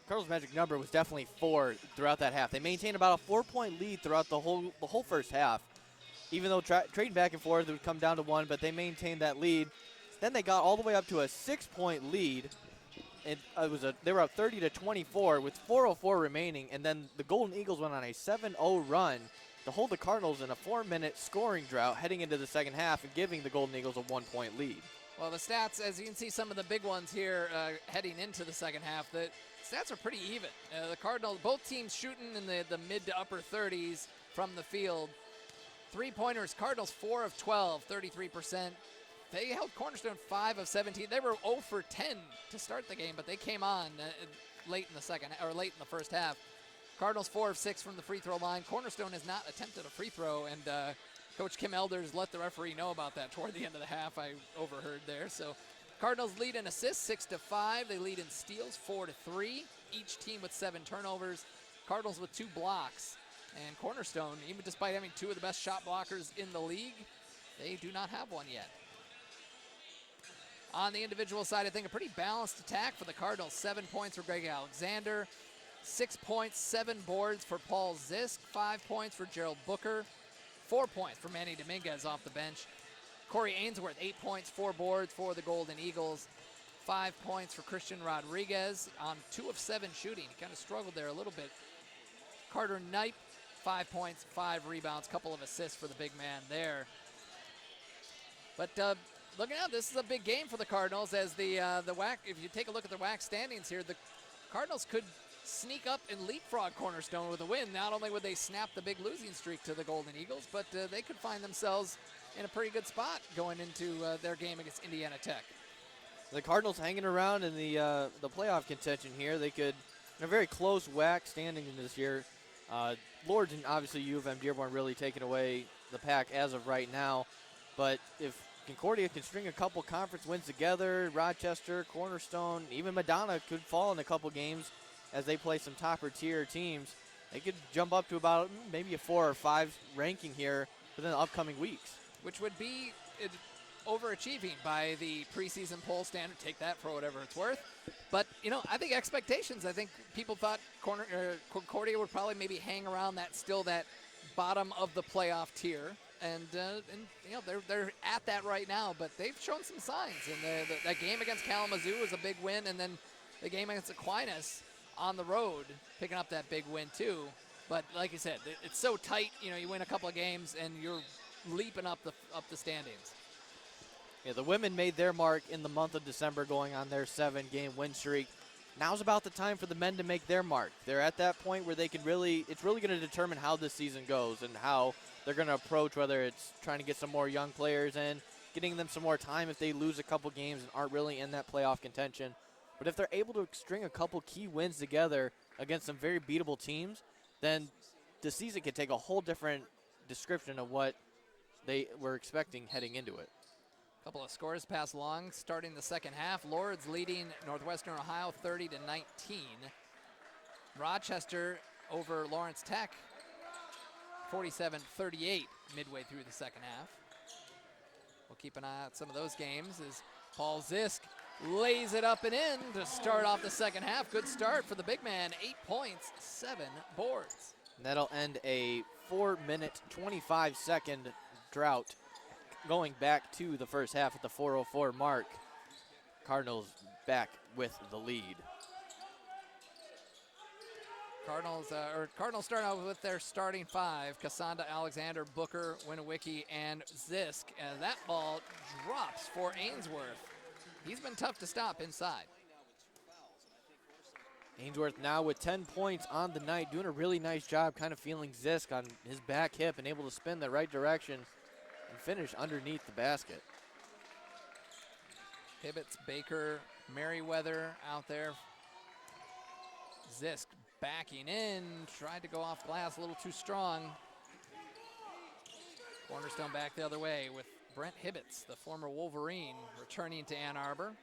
Cardinals' magic number was definitely 4 throughout that half. They maintained about a 4-point lead throughout the whole first half. Even though trading back and forth, it would come down to 1, but they maintained that lead. Then they got all the way up to a 6-point lead. They were up 30-24 with 4:04 remaining, and then the Golden Eagles went on a 7-0 run to hold the Cardinals in a 4-minute scoring drought heading into the second half and giving the Golden Eagles a 1-point lead. Well, the stats, as you can see, some of the big ones here heading into the second half, the stats are pretty even. The Cardinals, both teams shooting in the mid to upper 30s from the field. Three-pointers, Cardinals 4 of 12, 33%. They held Cornerstone 5 of 17. They were 0 for 10 to start the game, but they came on late in the first half. Cardinals 4 of 6 from the free throw line. Cornerstone has not attempted a free throw, and Coach Kim Elders let the referee know about that toward the end of the half. I overheard there. So Cardinals lead in assists 6-5. They lead in steals 4-3. Each team with 7 turnovers. Cardinals with 2 blocks. And Cornerstone, even despite having two of the best shot blockers in the league, they do not have one yet. On the individual side, I think a pretty balanced attack for the Cardinals. 7 points for Greg Alexander, 6 points, 7 boards for Paul Zisk, 5 points for Gerald Booker, 4 points for Manny Dominguez off the bench. Corey Ainsworth, 8 points, 4 boards for the Golden Eagles, 5 points for Christian Rodriguez on 2 of 7 shooting. He kind of struggled there a little bit. Carter Knipe, 5 points, 5 rebounds, couple of assists for the big man there. But looking out, this is a big game for the Cardinals as the WAC, if you take a look at the WAC standings here, the Cardinals could sneak up and leapfrog Cornerstone with a win. Not only would they snap the big losing streak to the Golden Eagles, but they could find themselves in a pretty good spot going into their game against Indiana Tech. The Cardinals hanging around in the playoff contention here. They could, in a very close WAC standing in this year. Lords and obviously U of M Dearborn really taking away the pack as of right now. But if Concordia can string a couple conference wins together, Rochester, Cornerstone, even Madonna could fall in a couple games as they play some topper tier teams. They could jump up to about maybe a 4 or 5 ranking here within the upcoming weeks. Which would be overachieving by the preseason poll standard. Take that for whatever it's worth. But, I think expectations, I think people thought Concordia would probably maybe hang around that bottom of the playoff tier. And they're at that right now, but they've shown some signs. And that game against Kalamazoo was a big win, and then the game against Aquinas on the road, picking up that big win too. But like you said, it's so tight. You win a couple of games, and you're leaping up the standings. Yeah, the women made their mark in the month of December, going on their 7-game win streak. Now's about the time for the men to make their mark. They're at that point where it's really going to determine how this season goes and how they're going to approach, whether it's trying to get some more young players in, getting them some more time if they lose a couple games and aren't really in that playoff contention. But if they're able to string a couple key wins together against some very beatable teams, then the season could take a whole different description of what they were expecting heading into it. Couple of scores passed along starting the second half. Lourdes leading Northwestern Ohio 30-19. Rochester over Lawrence Tech 47-38 midway through the second half. We'll keep an eye out some of those games as Paul Zisk lays it up and in to start off the second half. Good start for the big man. 8 points, 7 boards. And that'll end a 4-minute, 25-second drought going back to the first half at the 4:04 mark. Cardinals back with the lead. Cardinals start out with their starting 5: Cassandra, Alexander, Booker, Winowicki, and Zisk. And that ball drops for Ainsworth. He's been tough to stop inside. Ainsworth now with 10 points on the night, doing a really nice job kind of feeling Zisk on his back hip and able to spin the right direction and finish underneath the basket. Hibbets, Baker, Merriweather out there. Zisk backing in, tried to go off glass a little too strong. Cornerstone back the other way with Brent Hibbets, the former Wolverine, returning to Ann Arbor.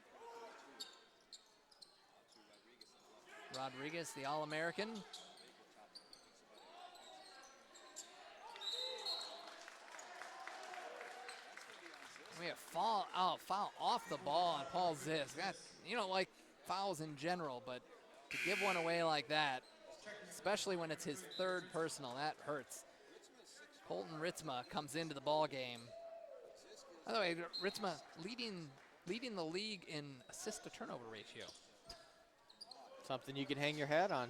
Rodriguez, the All-American. We have foul off the ball on Paul Zisk. That, you don't like fouls in general, but to give one away like that, especially when it's his third personal, that hurts. Colton Ritzma comes into the ball game. By the way, Ritzma leading the league in assist to turnover ratio. Something you can hang your hat on.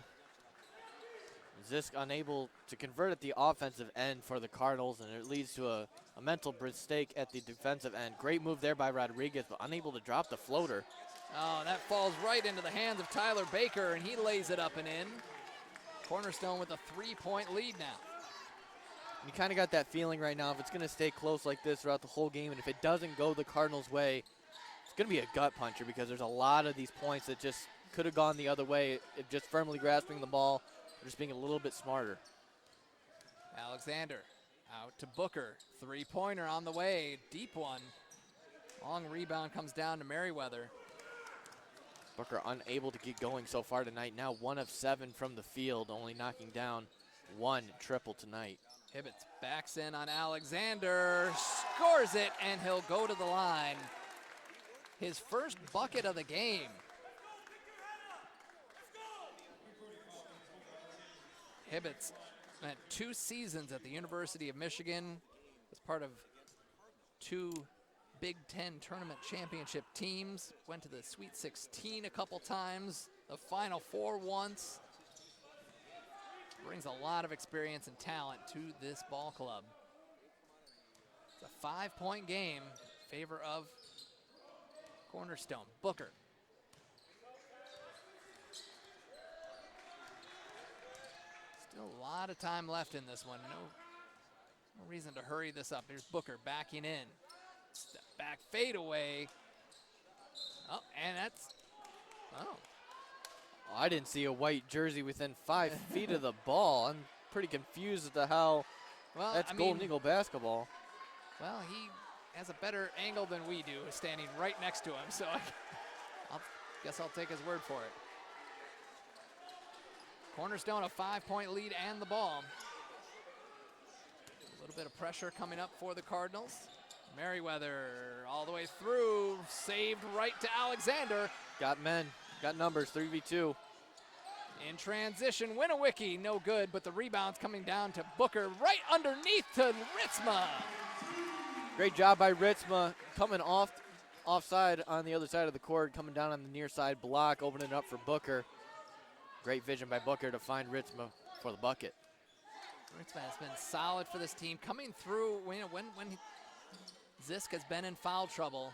Zisk unable to convert at the offensive end for the Cardinals, and it leads to a mental mistake at the defensive end. Great move there by Rodriguez, but unable to drop the floater. Oh, that falls right into the hands of Tyler Baker, and he lays it up and in. Cornerstone with a 3-point lead now. You kind of got that feeling right now, if it's going to stay close like this throughout the whole game, and if it doesn't go the Cardinals' way, it's going to be a gut puncher because there's a lot of these points that just could have gone the other way if just firmly grasping the ball or just being a little bit smarter. Alexander out to Booker. 3-pointer on the way. Deep one. Long rebound comes down to Merriweather. Booker unable to get going so far tonight. Now 1 of 7 from the field, only knocking down one triple tonight. Hibbets backs in on Alexander, scores it, and he'll go to the line. His first bucket of the game. Hibbets spent 2 seasons at the University of Michigan as part of 2 Big Ten tournament championship teams. Went to the Sweet 16 a couple times, the Final Four once. Brings a lot of experience and talent to this ball club. It's a 5-point game in favor of Cornerstone. Booker. Still a lot of time left in this one. No reason to hurry this up. Here's Booker backing in. Step back, fade away. Oh, and that's, oh. I didn't see a white jersey within 5 feet of the ball. I'm pretty confused as to how that's Golden Eagle basketball. Well, he has a better angle than we do, standing right next to him, so I guess I'll take his word for it. Cornerstone a 5-point lead and the ball. A little bit of pressure coming up for the Cardinals. Merriweather all the way through, saved right to Alexander. Got men, got numbers, 3v2. In transition, Winowicki, no good, but the rebound's coming down to Booker, right underneath to Ritzma. Great job by Ritzma, coming offside on the other side of the court, coming down on the near side block, opening it up for Booker. Great vision by Booker to find Ritzma for the bucket. Ritzma has been solid for this team, coming through when Zisk has been in foul trouble.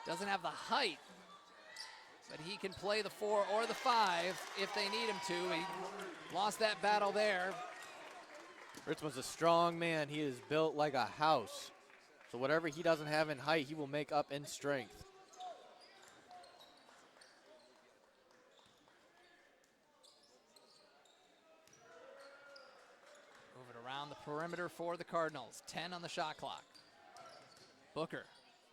Doesn't have the height, but he can play the 4 or the 5 if they need him to. He lost that battle there. Ritzman's a strong man. He is built like a house. So whatever he doesn't have in height, he will make up in strength. Moving around the perimeter for the Cardinals. 10 on the shot clock. Booker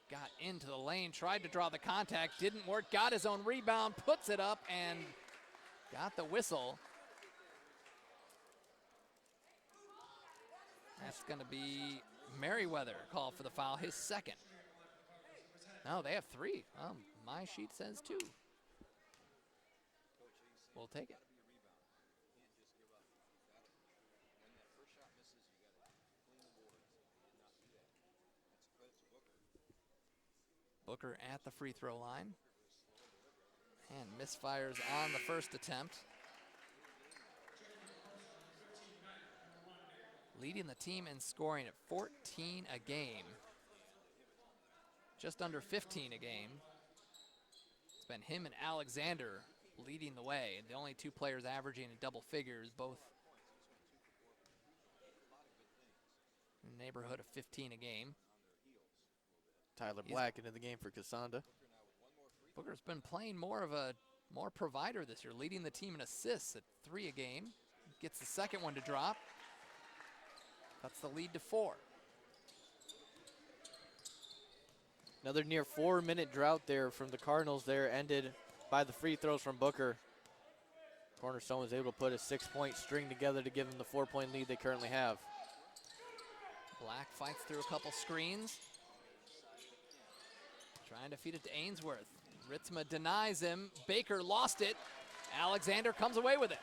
got into the lane, tried to draw the contact, didn't work, got his own rebound, puts it up, and got the whistle. That's going to be Merriweather called for the foul, his second. No, they have 3. My sheet says 2. We'll take it. Booker at the free throw line. And misfires on the first attempt. Leading the team in scoring at 14 a game. Just under 15 a game. It's been him and Alexander leading the way. The only 2 players averaging in double figures, both in the neighborhood of 15 a game. Tyler Black into the game for Cassandra. Booker's been playing more provider this year, leading the team in assists at 3 a game. Gets the second one to drop. Cuts the lead to 4. Another near 4-minute drought there from the Cardinals there, ended by the free throws from Booker. Cornerstone was able to put a 6-point string together to give them the 4-point lead they currently have. Black fights through a couple screens. Trying to feed it to Ainsworth. Ritzma denies him. Baker lost it. Alexander comes away with it.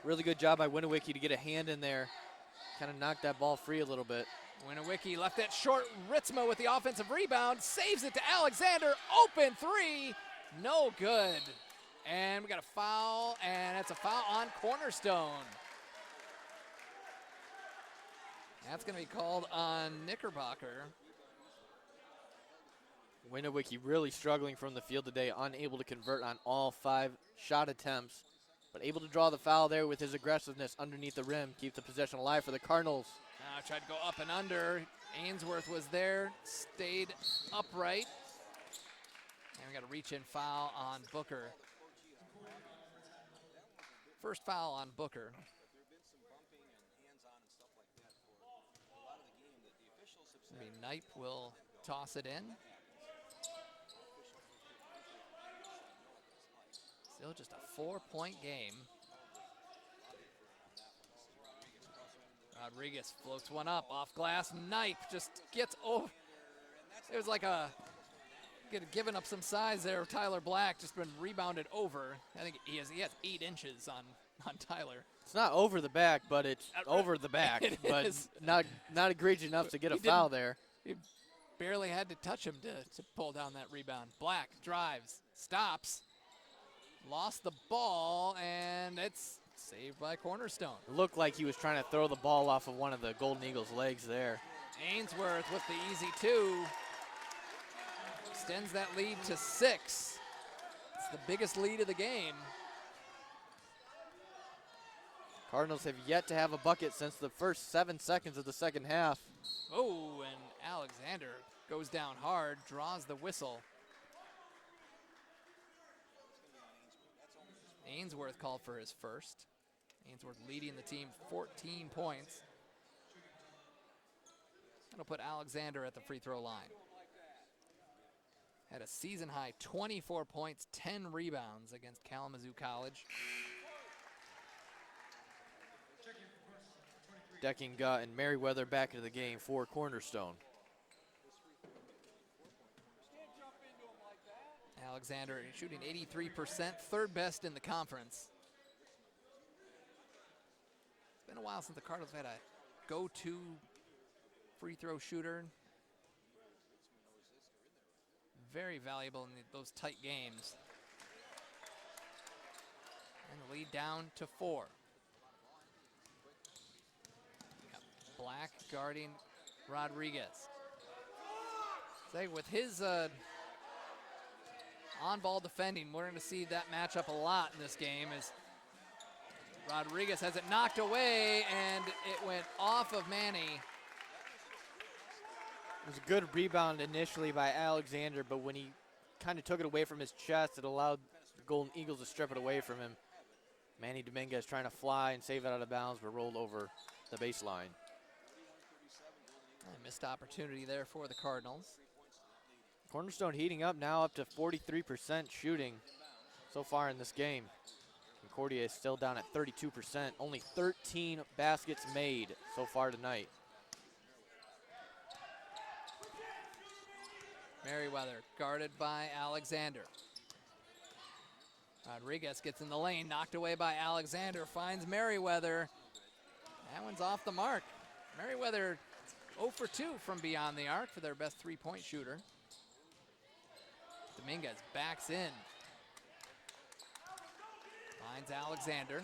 Really good job by Winowicki to get a hand in there. Kind of knocked that ball free a little bit. Winowicki left that short. Ritzma with the offensive rebound. Saves it to Alexander. Open 3. No good. And we got a foul, and it's a foul on Cornerstone. That's going to be called on Knickerbocker. Winowicki really struggling from the field today, unable to convert on all 5 shot attempts, but able to draw the foul there with his aggressiveness underneath the rim, keep the possession alive for the Cardinals. Tried to go up and under. Ainsworth was there, stayed upright. And we got a reach-in foul on Booker. First foul on Booker. Maybe Knipe will toss it in. Still just a 4-point game. Rodriguez floats one up off glass. Knipe just gets over. It was like giving up some size there. Tyler Black just been rebounded over. I think he has 8 inches on Tyler. It's not over the back, but it's over the back. But is. not egregious enough to get a foul there. He barely had to touch him to pull down that rebound. Black drives, stops, lost the ball, and it's saved by Cornerstone. It looked like he was trying to throw the ball off of one of the Golden Eagles' legs there. Ainsworth with the easy 2. Extends that lead to 6. It's the biggest lead of the game. Cardinals have yet to have a bucket since the first 7 seconds of the second half. Oh, and Alexander goes down hard, draws the whistle. Ainsworth called for his first. Ainsworth leading the team 14 points. That'll put Alexander at the free throw line. Had a season high 24 points, 10 rebounds against Kalamazoo College. Deckinga and Merriweather back into the game for Cornerstone. Alexander shooting 83%, third best in the conference. It's been a while since the Cardinals had a go-to free throw shooter. Very valuable in those tight games. And the lead down to 4. Black guarding Rodriguez. Say with his on-ball defending, we're going to see that matchup a lot in this game as Rodriguez has it knocked away and it went off of Manny. It was a good rebound initially by Alexander, but when he kind of took it away from his chest, it allowed the Golden Eagles to strip it away from him. Manny Dominguez trying to fly and save it out of bounds, but rolled over the baseline. A missed opportunity there for the Cardinals. Cornerstone heating up now up to 43% shooting so far in this game. Concordia is still down at 32%. Only 13 baskets made so far tonight. Merriweather guarded by Alexander. Rodriguez gets in the lane, knocked away by Alexander, finds Merriweather. That one's off the mark. Merriweather 0 for 2 from beyond the arc for their best three-point shooter. Dominguez backs in. Finds Alexander.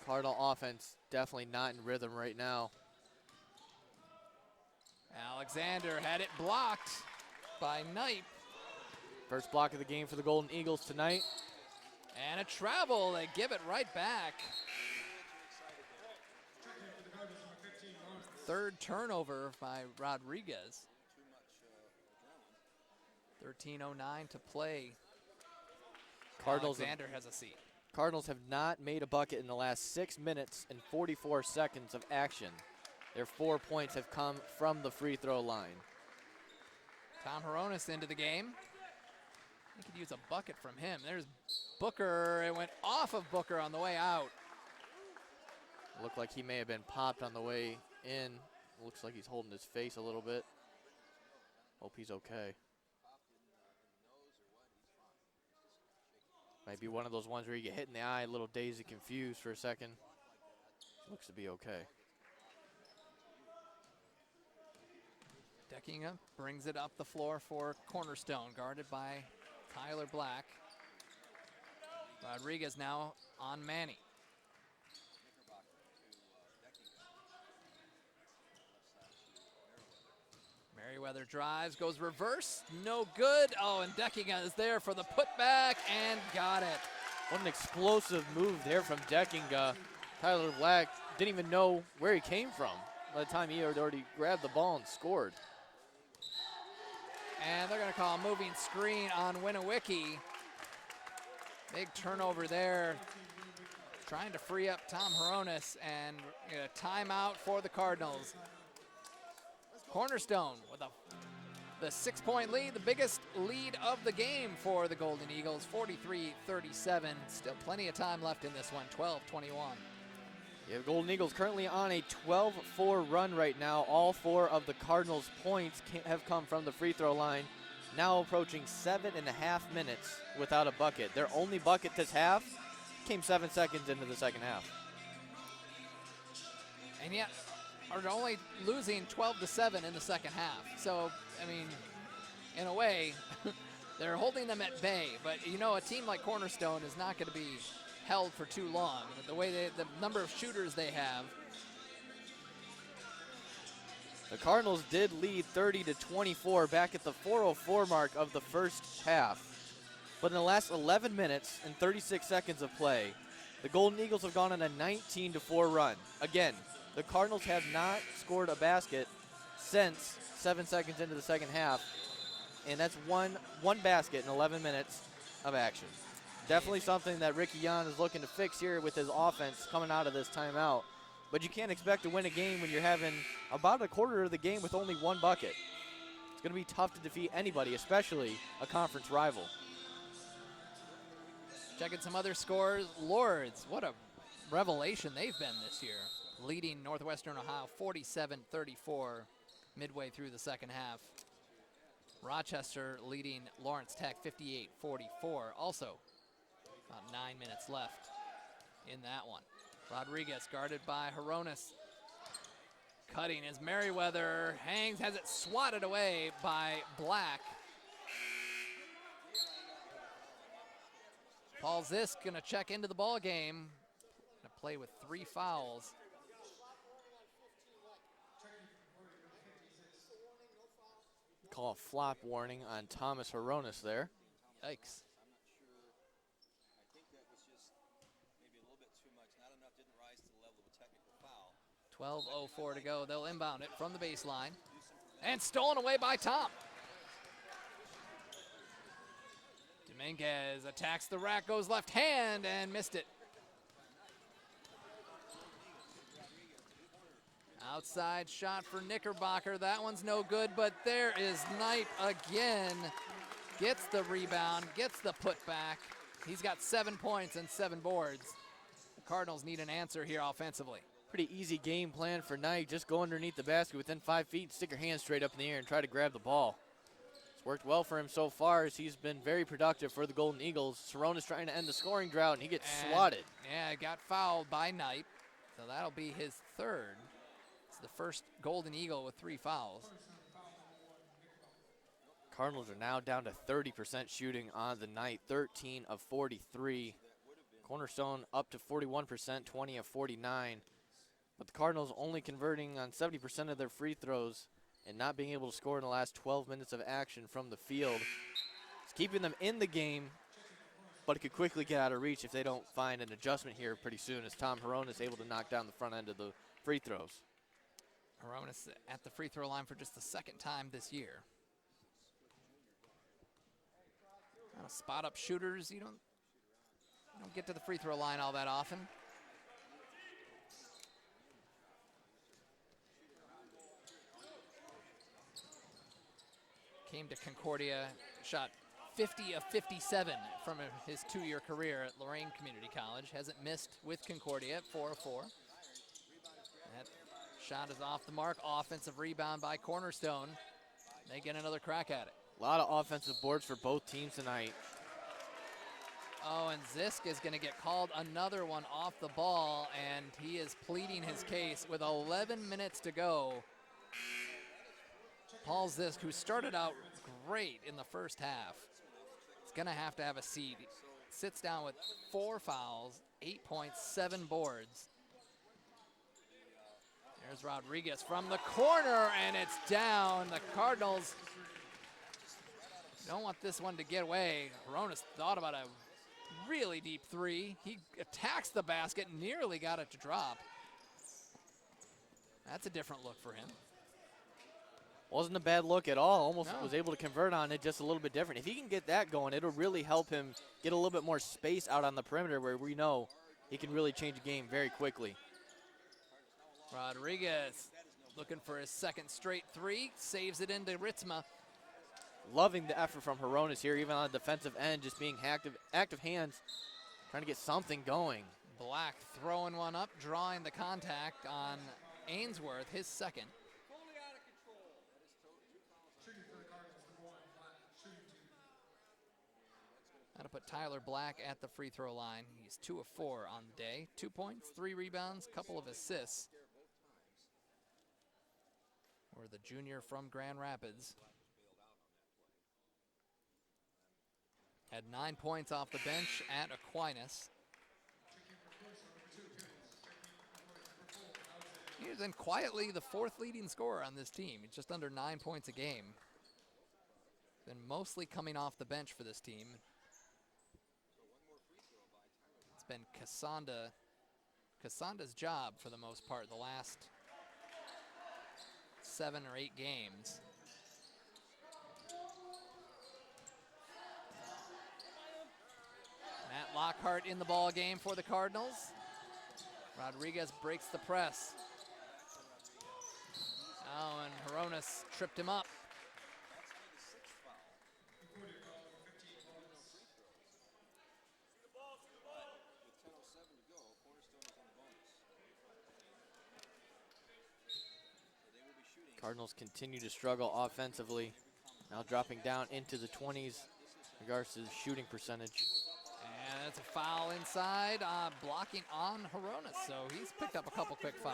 Cardinal offense definitely not in rhythm right now. Alexander had it blocked by Knipe. First block of the game for the Golden Eagles tonight. And a travel, they give it right back. Third turnover by Rodriguez. 13:09 to play. Alexander has a seat. Cardinals have not made a bucket in the last 6 minutes and 44 seconds of action. Their 4 points have come from the free throw line. Tom Hronis into the game. They could use a bucket from him. There's Booker. It went off of Booker on the way out. Looked like he may have been popped on the way in. Looks like he's holding his face a little bit. Hope he's okay. Might be one of those ones where you get hit in the eye, a little dazed and confused for a second. Looks to be okay. Deckinga brings it up the floor for Cornerstone, guarded by Tyler Black. Rodriguez now on Manny. Merriweather drives, goes reverse, no good. Oh, and Deckinga is there for the putback and got it. What an explosive move there from Deckinga. Tyler Black didn't even know where he came from by the time he had already grabbed the ball and scored. And they're going to call a moving screen on Winniwicki. Big turnover there. Trying to free up Tom Hronis and a timeout for the Cardinals. Cornerstone with the 6-point lead, the biggest lead of the game for the Golden Eagles, 43-37. Still plenty of time left in this one, 12-21. Yeah, the Golden Eagles currently on a 12-4 run right now. All 4 of the Cardinals' points have come from the free throw line. Now approaching 7.5 minutes without a bucket. Their only bucket this half came 7 seconds into the second half. And yet are only losing 12-7 in the second half. So, I mean, in a way, they're holding them at bay. But, you know, a team like Cornerstone is not going to be held for too long. The way the number of shooters they have. The Cardinals did lead 30-24 back at the 4:04 mark of the first half. But in the last 11 minutes and 36 seconds of play, the Golden Eagles have gone on a 19-4 run. Again, the Cardinals have not scored a basket since 7 seconds into the second half, and that's one basket in 11 minutes of action. Definitely something that Ricky Yan is looking to fix here with his offense coming out of this timeout. But you can't expect to win a game when you're having about a quarter of the game with only 1 bucket. It's going to be tough to defeat anybody, especially a conference rival. Checking some other scores. Lourdes, what a revelation they've been this year. Leading Northwestern Ohio 47-34 midway through the second half. Rochester leading Lawrence Tech 58-44. Also, about 9 minutes left in that one. Rodriguez guarded by Hronis. Cutting as Merriweather hangs, has it swatted away by Black. Paul Zisk gonna check into the ball game. Gonna play with 3 fouls. Call a flop warning on Thomas Hronis there. Yikes. 12:04 to go. They'll inbound it from the baseline. And stolen away by Tom. Dominguez attacks the rack, goes left hand and missed it. Outside shot for Knickerbocker. That one's no good, but there is Knight again. Gets the rebound, gets the putback. He's got 7 points and 7 boards. The Cardinals need an answer here offensively. Pretty easy game plan for Knight. Just go underneath the basket within 5 feet, stick your hand straight up in the air and try to grab the ball. It's worked well for him so far as he's been very productive for the Golden Eagles. Sarona's trying to end the scoring drought and he gets swatted. Yeah, got fouled by Knight. So that'll be his 3rd. It's the first Golden Eagle with 3 fouls. Cardinals are now down to 30% shooting on the night, 13 of 43. Cornerstone up to 41%, 20 of 49. But the Cardinals only converting on 70% of their free throws and not being able to score in the last 12 minutes of action from the field. It's keeping them in the game, but it could quickly get out of reach if they don't find an adjustment here pretty soon as Tom Hronis is able to knock down the front end of the free throws. Hronis at the free throw line for just the 2nd time this year. Spot up shooters, you don't get to the free throw line all that often. Came to Concordia, shot 50 of 57 from his 2-year career at Lorain Community College. Hasn't missed with Concordia at 4 of 4. That shot is off the mark. Offensive rebound by Cornerstone. They get another crack at it. A lot of offensive boards for both teams tonight. Oh, and Zisk is going to get called another one off the ball, and he is pleading his case with 11 minutes to go. Paul Zisk, who started out great in the first half, is going to have a seat. He sits down with 4 fouls, 8 points, 7 boards. There's Rodriguez from the corner, and it's down. The Cardinals don't want this one to get away. Hronis thought about a really deep 3. He attacks the basket, nearly got it to drop. That's a different look for him. Wasn't a bad look at all. Almost No. was able to convert on it, just a little bit different. If he can get that going, it'll really help him get a little bit more space out on the perimeter where we know he can really change a game very quickly. Rodriguez looking for his 2nd straight 3, saves it into Ritzma. Loving the effort from Hronis here, even on the defensive end, just being active hands, trying to get something going. Black throwing one up, drawing the contact on Ainsworth, his second. That'll put Tyler Black at the free throw line. He's 2 of 4 on the day. 2 points, 3 rebounds, couple of assists. Or the junior from Grand Rapids. Had 9 points off the bench at Aquinas. He's then quietly the 4th leading scorer on this team. He's just under 9 points a game. Been mostly coming off the bench for this team. It's been Cassanda's job for the most part the last 7 or 8 games. Matt Lockhart in the ball game for the Cardinals. Rodriguez breaks the press. Oh, and Hronis tripped him up. Cardinals continue to struggle offensively. Now dropping down into the 20s in regards to the shooting percentage. And that's a foul inside, blocking on Hronis, so he's picked up a couple quick fouls.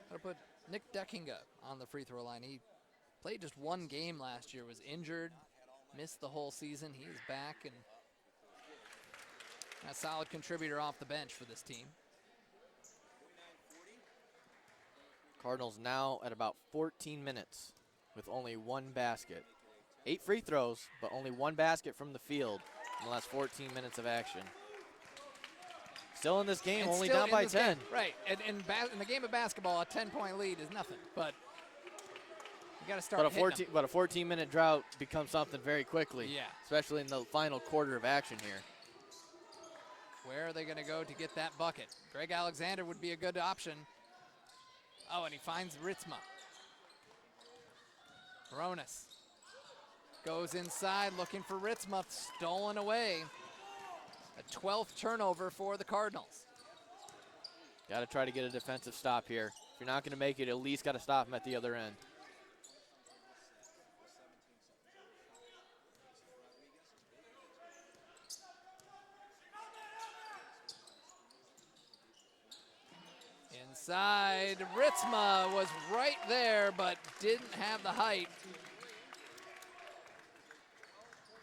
That'll put Nick Deckinga on the free throw line. He played just 1 game last year, was injured, missed the whole season. He is back and a solid contributor off the bench for this team. Cardinals now at about 14 minutes with only 1 basket. 8 free throws, but only 1 basket from the field in the last 14 minutes of action. Still in this game, only down by 10. Right, and in the game of basketball, a 10-point lead is nothing, but you got to start hitting them. But a 14-minute drought becomes something very quickly. Yeah. Especially in the final quarter of action here. Where are they going to go to get that bucket? Greg Alexander would be a good option. Oh, and he finds Ritzma. Hronis goes inside looking for Ritzma, stolen away. A 12th turnover for the Cardinals. Got to try to get a defensive stop here. If you're not going to make it, at least got to stop him at the other end. Inside, Ritzma was right there, but didn't have the height.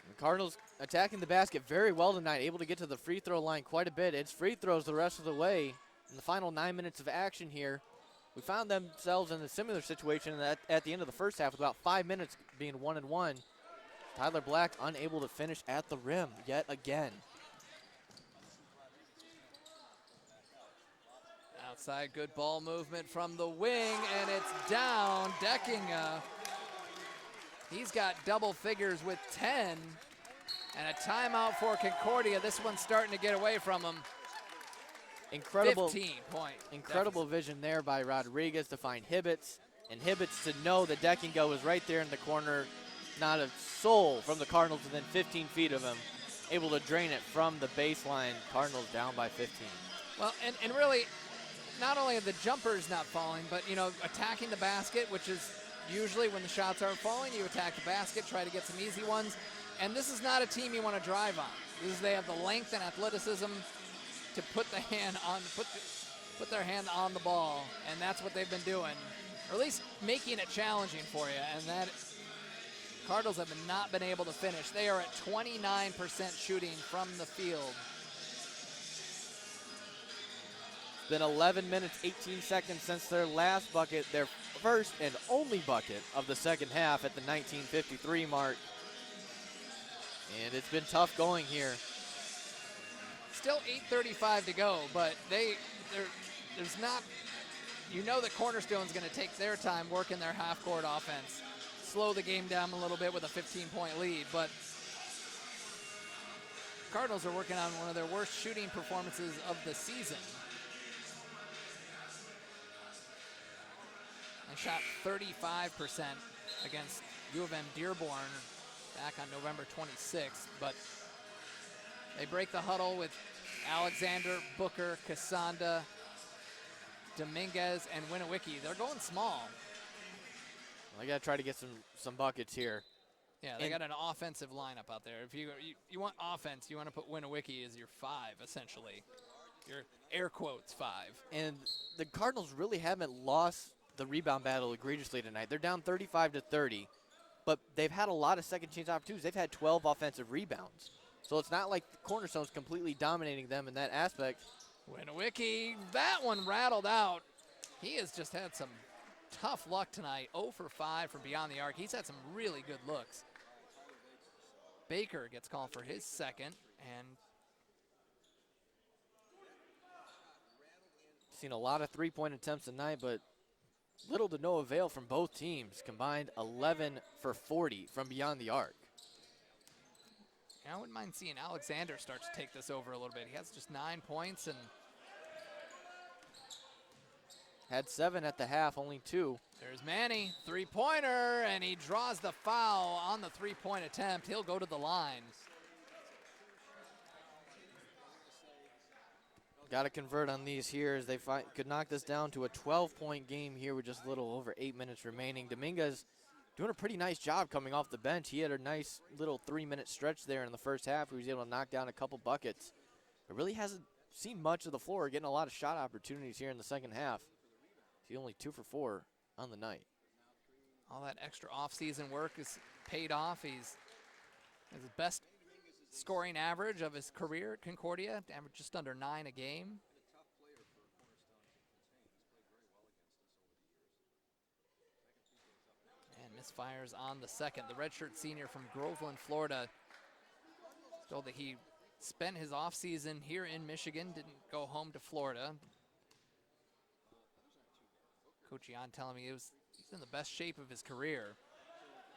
The Cardinals attacking the basket very well tonight, able to get to the free throw line quite a bit. It's free throws the rest of the way. In the final 9 minutes of action here, we found themselves in a similar situation at the end of the first half with about 5 minutes being 1-1. Tyler Black unable to finish at the rim yet again. Outside, good ball movement from the wing, and it's down. Deckinga, he's got double figures with 10, and a timeout for Concordia. This one's starting to get away from him. Incredible 15-point. Incredible vision there by Rodriguez to find Hibbets, and Hibbets to know that Deckinga was right there in the corner, not a soul from the Cardinals within 15 feet of him, able to drain it from the baseline. Cardinals down by 15. Well, and really, not only are the jumpers not falling, but, you know, attacking the basket, which is usually when the shots aren't falling, you attack the basket, try to get some easy ones. And this is not a team you want to drive on. They have the length and athleticism to put the hand on, put their hand on the ball, and that's what they've been doing, or at least making it challenging for you. And that Cardinals have not been able to finish. They are at 29% shooting from the field. It's been 11 minutes, 18 seconds since their last bucket, their first and only bucket of the second half at the 19:53 mark. And it's been tough going here. Still 8:35 to go, but there's not, you know that Cornerstone's going to take their time working their half-court offense, slow the game down a little bit with a 15-point lead, but Cardinals are working on one of their worst shooting performances of the season. They shot 35% against U of M Dearborn back on November 26th. But they break the huddle with Alexander, Booker, Casanda, Dominguez, and Winowicki. They're going small. I got to try to get some buckets here. Yeah, they got an offensive lineup out there. If you want offense, you want to put Winowicki as your 5, essentially. Your air quotes 5. And the Cardinals really haven't lost the rebound battle egregiously tonight. They're down 35-30, but they've had a lot of second chance opportunities. They've had 12 offensive rebounds. So it's not like Cornerstone's completely dominating them in that aspect. Winowicki, that one rattled out. He has just had some tough luck tonight. 0 for 5 from beyond the arc. He's had some really good looks. Baker gets called for his second, and seen a lot of three-point attempts tonight, but little to no avail from both teams. Combined 11 for 40 from beyond the arc. I wouldn't mind seeing Alexander start to take this over a little bit. He has just 9 points and had 7 at the half, only 2. There's Manny, three-pointer, and he draws the foul on the three-point attempt. He'll go to the line. Got to convert on these here as they could knock this down to a 12-point game here with just a little over 8 minutes remaining. Dominguez doing a pretty nice job coming off the bench. He had a nice little 3-minute stretch there in the first half. He was able to knock down a couple buckets, but really hasn't seen much of the floor, getting a lot of shot opportunities here in the second half. He's only 2 for 4 on the night. All that extra off-season work is paid off. He's his best scoring average of his career at Concordia, average just under 9 a game. And misfires on the second. The redshirt senior from Groveland, Florida, told that he spent his offseason here in Michigan, didn't go home to Florida. Coach Jan telling me he's in the best shape of his career,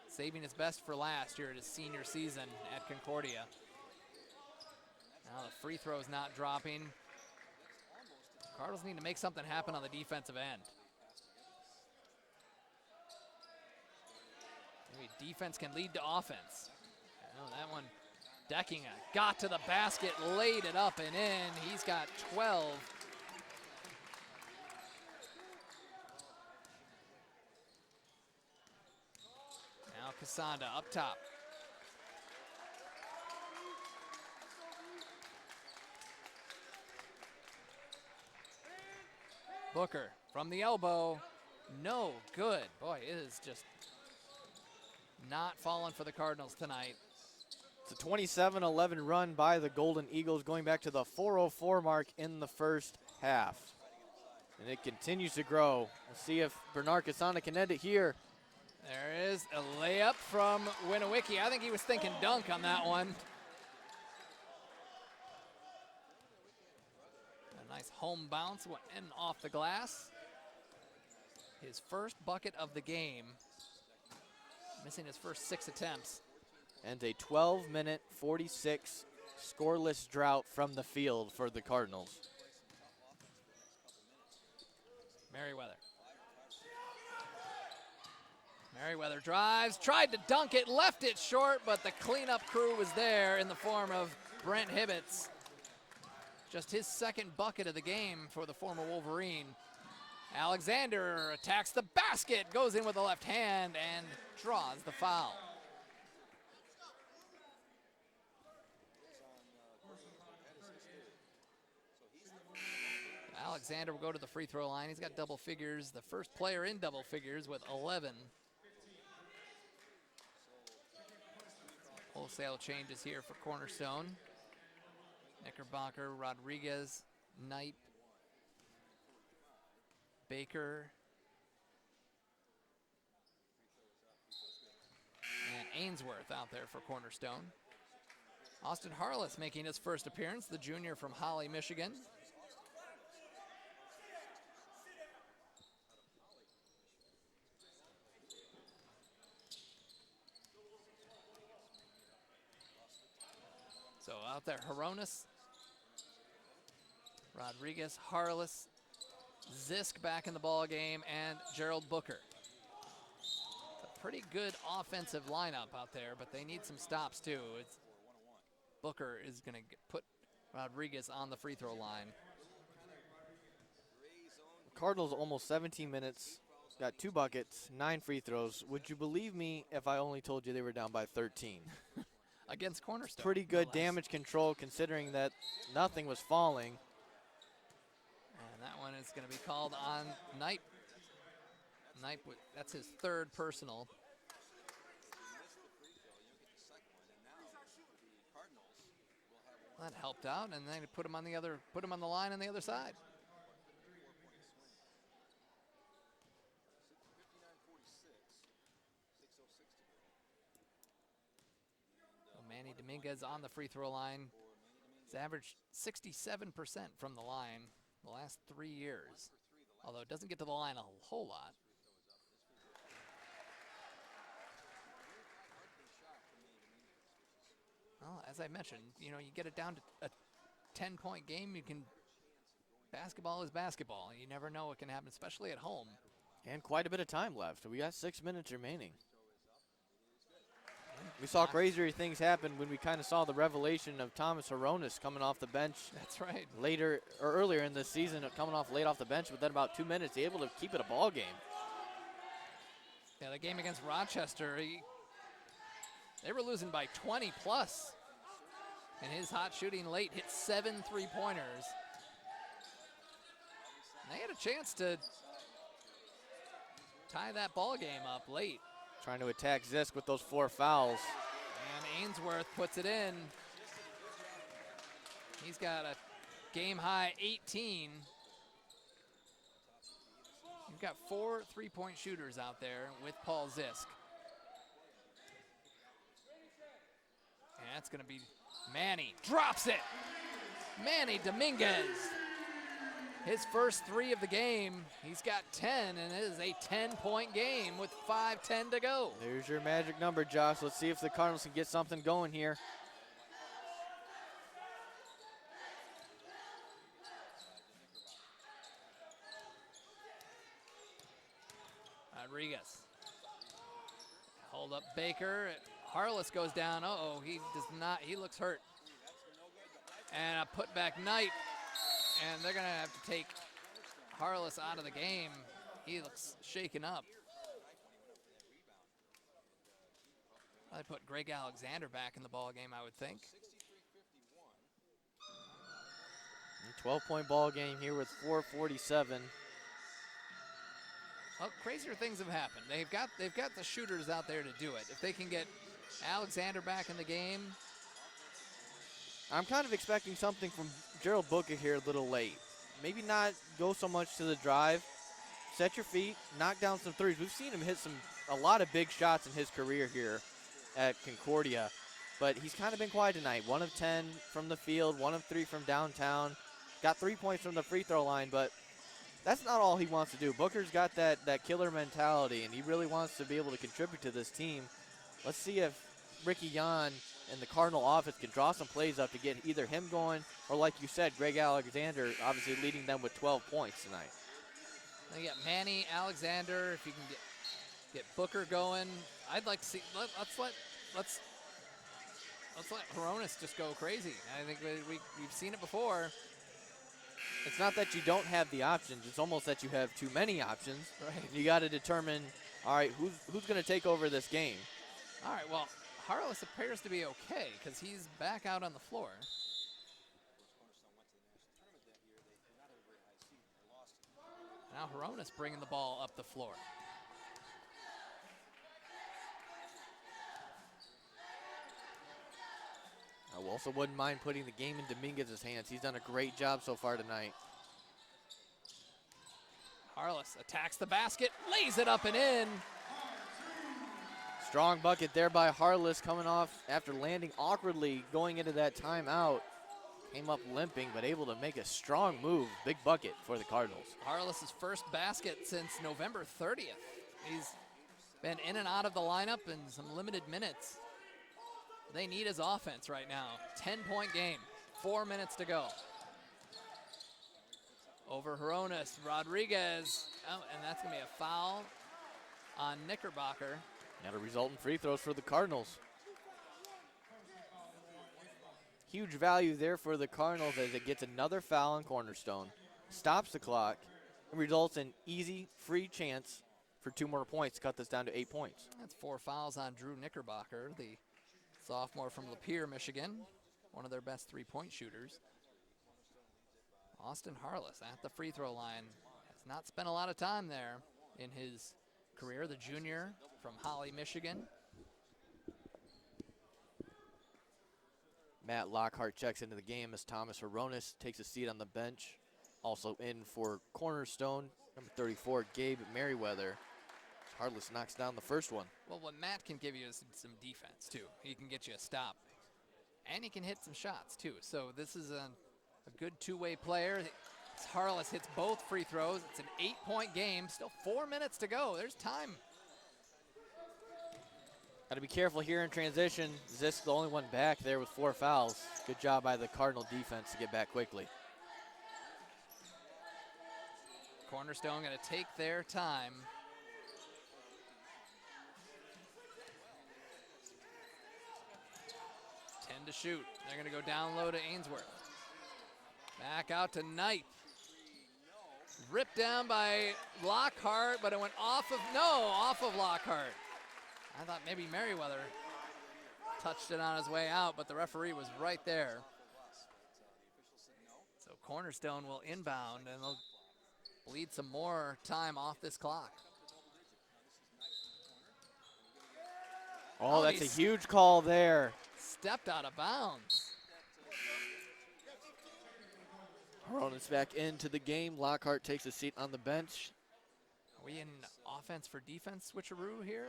saving his best for last year at his senior season at Concordia. Now the free throw is not dropping. Cardinals need to make something happen on the defensive end. Maybe defense can lead to offense. Oh, that one, Deckinga got to the basket, laid it up and in. He's got 12. Now Casanda up top. Booker from the elbow, no good. Boy, it is just not falling for the Cardinals tonight. It's a 27-11 run by the Golden Eagles, going back to the 4:04 mark in the first half. And it continues to grow. We'll see if Bernard Casanda can end it here. There is a layup from Winowicki. I think he was thinking dunk on that one. A nice home bounce, went in off the glass. His first bucket of the game, missing his first 6 attempts. And a 12-minute, 46 scoreless drought from the field for the Cardinals. Merriweather drives, tried to dunk it, left it short, but the cleanup crew was there in the form of Brent Hibbets. Just his second bucket of the game for the former Wolverine. Alexander attacks the basket, goes in with the left hand, and draws the foul. Alexander will go to the free throw line. He's got double figures, the first player in double figures with 11. Wholesale changes here for Cornerstone. Knickerbocker, Rodriguez, Knipe, Baker, and Ainsworth out there for Cornerstone. Austin Harless making his first appearance, the junior from Holly, Michigan. So out there, Hronis, Rodriguez, Harless, Zisk back in the ball game, and Gerald Booker. It's a pretty good offensive lineup out there, but they need some stops too. Booker is going to put Rodriguez on the free throw line. Cardinals almost 17 minutes, got 2 buckets, 9 free throws. Would you believe me if I only told you they were down by 13? Against Cornerstone. Pretty good damage control considering that nothing was falling. And that one is going to be called on Knight. Knight, that's his 3rd personal. That helped out, and then put him on the line on the other side. So Manny Dominguez on the free throw line. He's averaged 67% from the line the last 3 years, although it doesn't get to the line a whole lot. Well, as I mentioned, you get it down to a 10-point game, basketball is basketball. You never know what can happen, especially at home. And quite a bit of time left. We got 6 minutes remaining. We saw crazier things happen when we kind of saw the revelation of Thomas Hronis coming off the bench. That's right. Earlier in the season, coming off late off the bench, but then about 2 minutes, able to keep it a ball game. Yeah, the game against Rochester, they were losing by 20 plus. And his hot shooting late hit 7 3-pointers. And they had a chance to tie that ball game up late. Trying to attack Zisk with those 4 fouls. And Ainsworth puts it in. He's got a game-high 18. You've got 4 3-point shooters out there with Paul Zisk. And that's going to be Manny. Drops it! Manny Dominguez. His first 3 of the game. He's got 10, and it is a 10-point game with 5:10 to go. There's your magic number, Josh. Let's see if the Cardinals can get something going here. Rodriguez. Hold up Baker. Harless goes down. Uh-oh, he does not. He looks hurt. And a putback Knight. And they're going to have to take Harless out of the game. He looks shaken up. They put Greg Alexander back in the ball game, I would think. 12-point ball game here with 4:47. Well, crazier things have happened. They've got the shooters out there to do it. If they can get Alexander back in the game. I'm kind of expecting something from Gerald Booker here a little late. Maybe not go so much to the drive. Set your feet, knock down some threes. We've seen him hit a lot of big shots in his career here at Concordia, but he's kind of been quiet tonight. 1 of 10 from the field, 1 of 3 from downtown. Got 3 points from the free throw line, but that's not all he wants to do. Booker's got that killer mentality, and he really wants to be able to contribute to this team. Let's see if Ricky Yan and the Cardinal office can draw some plays up to get either him going or, like you said, Greg Alexander obviously leading them with 12 points tonight. They got Manny, Alexander. If you can get Booker going, I'd like to see. Let's let Hronis just go crazy. I think we've seen it before. It's not that you don't have the options. It's almost that you have too many options. Right. You got to determine, all right, who's going to take over this game? All right, well, Harless appears to be okay because he's back out on the floor. Now Hronis bringing the ball up the floor. I also wouldn't mind putting the game in Dominguez's hands. He's done a great job so far tonight. Harless attacks the basket, lays it up and in. Strong bucket there by Harless coming off after landing awkwardly going into that timeout. Came up limping, but able to make a strong move. Big bucket for the Cardinals. Harless' first basket since November 30th. He's been in and out of the lineup in some limited minutes. They need his offense right now. 10-point game, 4 minutes to go. Over Hronis, Rodriguez. Oh, and that's going to be a foul on Knickerbocker. And a result in free throws for the Cardinals. Huge value there for the Cardinals as it gets another foul on Cornerstone, stops the clock, and results in easy, free chance for 2 more points to cut this down to 8 points. That's 4 fouls on Drew Knickerbocker, the sophomore from Lapeer, Michigan, one of their best 3-point shooters. Austin Harless at the free throw line has not spent a lot of time there in his career, the junior from Holly, Michigan. Matt Lockhart checks into the game as Thomas Horonis takes a seat on the bench. Also in for Cornerstone, number 34, Gabe Merriweather. Harless knocks down the first one. Well, what Matt can give you is some defense, too. He can get you a stop. And he can hit some shots, too. So this is a good two-way player. Harless hits both free throws. It's an 8-point game. Still 4 minutes to go. There's time. Got to be careful here in transition. Zisk the only one back there with 4 fouls. Good job by the Cardinal defense to get back quickly. Cornerstone going to take their time. To shoot. They're going to go down low to Ainsworth. Back out to Knight. Ripped down by Lockhart, but it went off of Lockhart. I thought maybe Merriweather touched it on his way out, but the referee was right there. So Cornerstone will inbound, and they'll bleed some more time off this clock. Oh, that's a huge call there. Stepped out of bounds. Horonis back into the game. Lockhart takes a seat on the bench. Are we in offense for defense switcheroo here?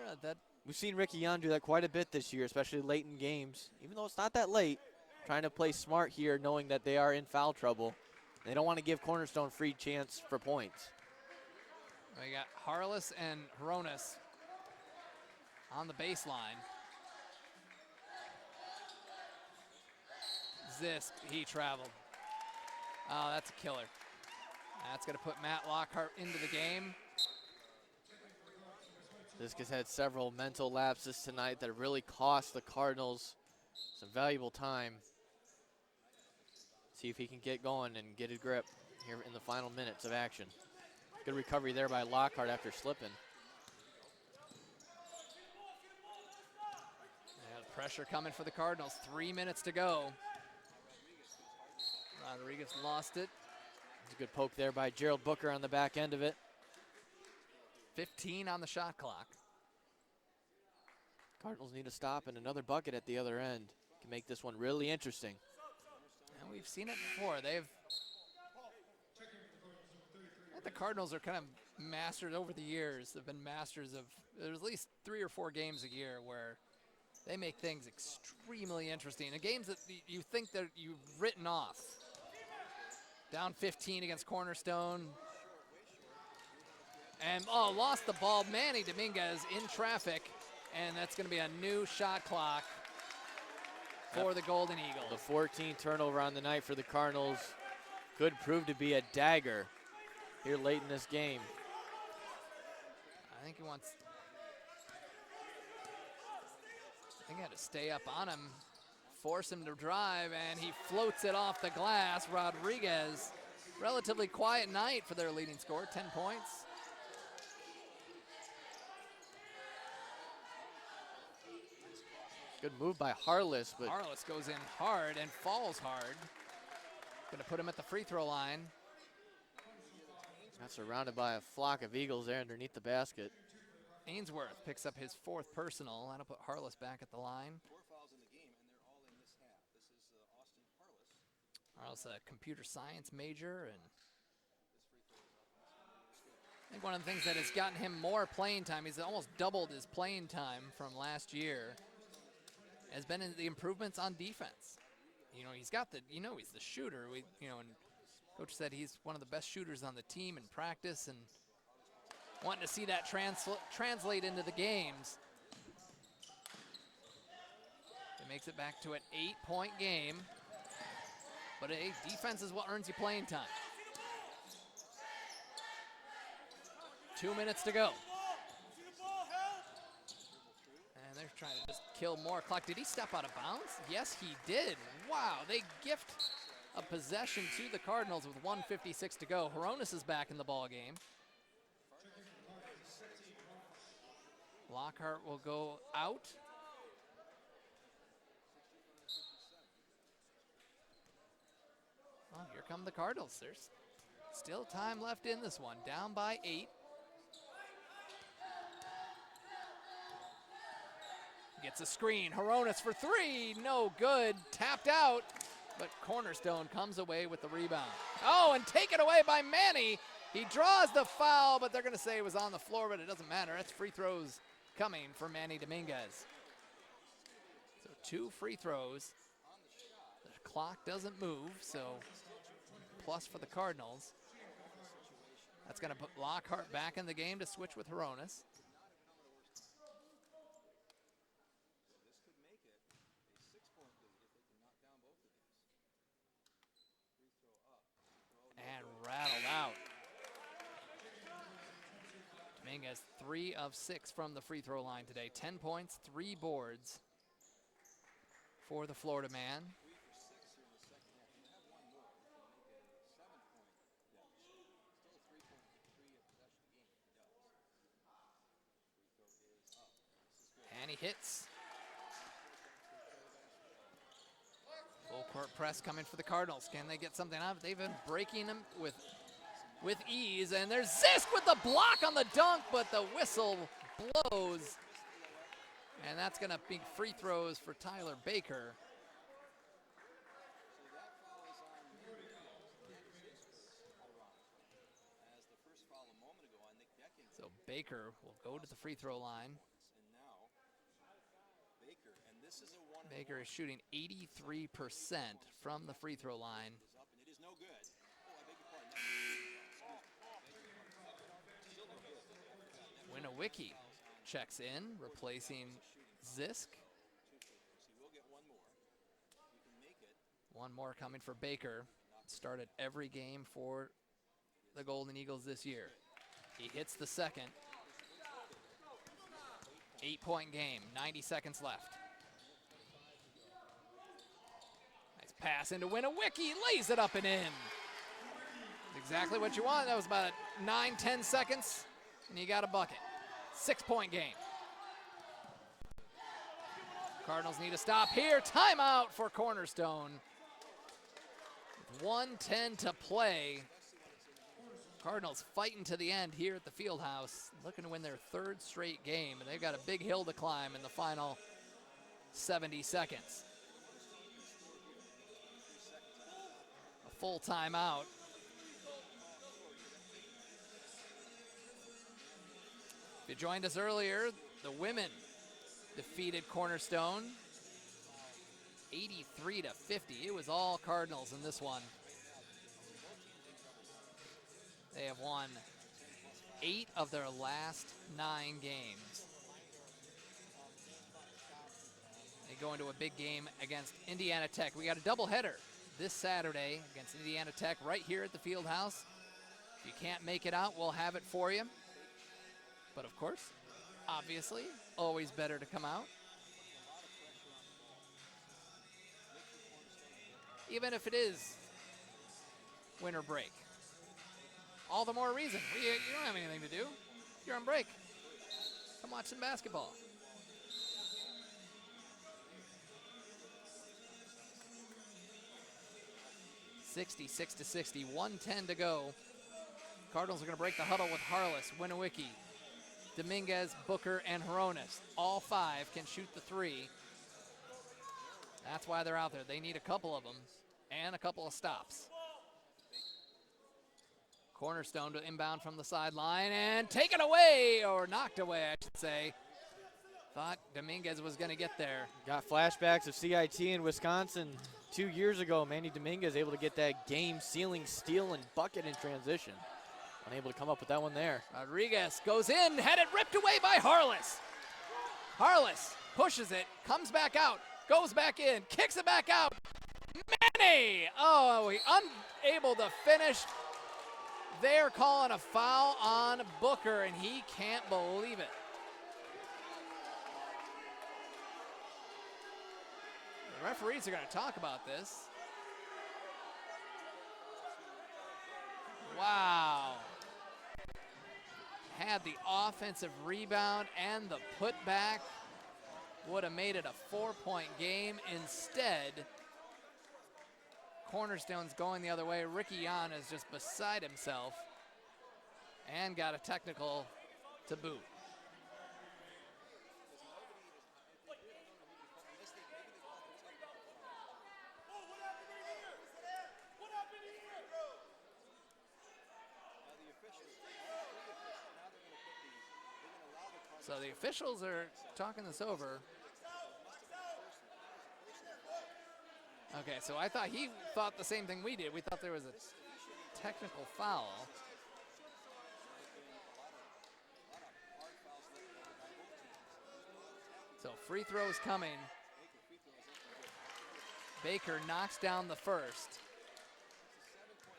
We've seen Ricky Young do that quite a bit this year, especially late in games. Even though it's not that late, trying to play smart here, knowing that they are in foul trouble. They don't want to give Cornerstone free chance for points. We got Harless and Horonis on the baseline. Zisk, he traveled. Oh, that's a killer. That's going to put Matt Lockhart into the game. Zisk has had several mental lapses tonight that really cost the Cardinals some valuable time. See if he can get going and get a grip here in the final minutes of action. Good recovery there by Lockhart after slipping. Yeah, pressure coming for the Cardinals. 3 minutes to go. Rodriguez lost it. It's a good poke there by Gerald Booker on the back end of it. 15 on the shot clock. Cardinals need a stop and another bucket at the other end. Can make this one really interesting. And we've seen it before. The Cardinals are kind of masters over the years. They've been masters of, there's at least 3 or 4 games a year where they make things extremely interesting. And games that you think that you've written off. Down 15 against Cornerstone. And, lost the ball. Manny Dominguez in traffic. And that's going to be a new shot clock for the Golden Eagles. The 14th turnover on the night for the Cardinals could prove to be a dagger here late in this game. I think he had to stay up on him, force him to drive, and he floats it off the glass. Rodriguez, relatively quiet night for their leading scorer, 10 points. Good move by Harless, but Harless goes in hard and falls hard. Going to put him at the free throw line. got surrounded by a flock of Eagles there underneath the basket. Ainsworth picks up his 4th personal. That'll put Harless back at the line. 4 fouls in the game, and they're all in this half. This is Austin Harless. Harless, a computer science major, and I think one of the things that has gotten him more playing time, he's almost doubled his playing time from last year, has been in the improvements on defense. You know, he's got he's the shooter. And Coach said he's one of the best shooters on the team in practice, and wanting to see that translate into the games. It makes it back to an 8-point game, but defense is what earns you playing time. 2 minutes to go. trying to just kill more clock. Did he step out of bounds? Yes, he did. Wow, they gift a possession to the Cardinals with 1:56 to go. Hronis is back in the ball game. Lockhart will go out. Oh, here come the Cardinals. There's still time left in this one. Down by 8. Gets a screen. Hronis for 3. No good. Tapped out. But Cornerstone comes away with the rebound. Oh, and taken away by Manny. He draws the foul, but they're going to say it was on the floor, but it doesn't matter. That's free throws coming for Manny Dominguez. So 2 free throws. The clock doesn't move, so plus for the Cardinals. That's going to put Lockhart back in the game to switch with Hronis. And rattled out. Dominguez 3 of 6 from the free throw line today. 10 points, 3 boards for the Florida man. And he hits. Full court press coming for the Cardinals. Can they get something out of it? They've been breaking them with ease. And there's Zisk with the block on the dunk, but the whistle blows. And that's going to be free throws for Tyler Baker. So Baker will go to the free throw line. Baker is shooting 83% from the free throw line. Winowicki checks in, replacing Zisk. One more coming for Baker. Started every game for the Golden Eagles this year. He hits the second. 8-point game, 90 seconds left. Nice pass into Winowicki, lays it up and in. Exactly what you want. That was about 9-10 seconds, and you got a bucket. 6-point game. Cardinals need a stop here. Timeout for Cornerstone. 1:10 to play. Cardinals fighting to the end here at the Fieldhouse, looking to win their 3rd straight game, and they've got a big hill to climb in the final 70 seconds. A full timeout. If you joined us earlier, the women defeated Cornerstone 83-50. It was all Cardinals in this one. They have won 8 of their last 9 games. They go into a big game against Indiana Tech. We got a doubleheader this Saturday against Indiana Tech right here at the Fieldhouse. If you can't make it out, we'll have it for you. But of course, obviously, always better to come out. Even if it is winter break. All the more reason. You don't have anything to do. You're on break. Come watch some basketball. (66-60), 1:10 to go. Cardinals are going to break the huddle with Harless, Winowicki, Dominguez, Booker, and Hronis. All 5 can shoot the 3. That's why they're out there. They need a couple of them and a couple of stops. Cornerstone to inbound from the sideline and taken away, or knocked away, I should say. Thought Dominguez was going to get there. Got flashbacks of CIT in Wisconsin 2 years ago. Manny Dominguez able to get that game-sealing steal and bucket in transition. Unable to come up with that one there. Rodriguez goes in, had it ripped away by Harless. Harless pushes it, comes back out, goes back in, kicks it back out. Manny! Oh, he unable to finish. They're calling a foul on Booker, and he can't believe it. Referees are going to talk about this. Wow. Had the offensive rebound and the putback. Would have made it a 4-point game. Instead, Cornerstone's going the other way. Ricky Yan is just beside himself and got a technical to boot. So the officials are talking this over. Okay, so I thought he thought the same thing we did. We thought there was a technical foul. So free throws coming. Baker knocks down the first.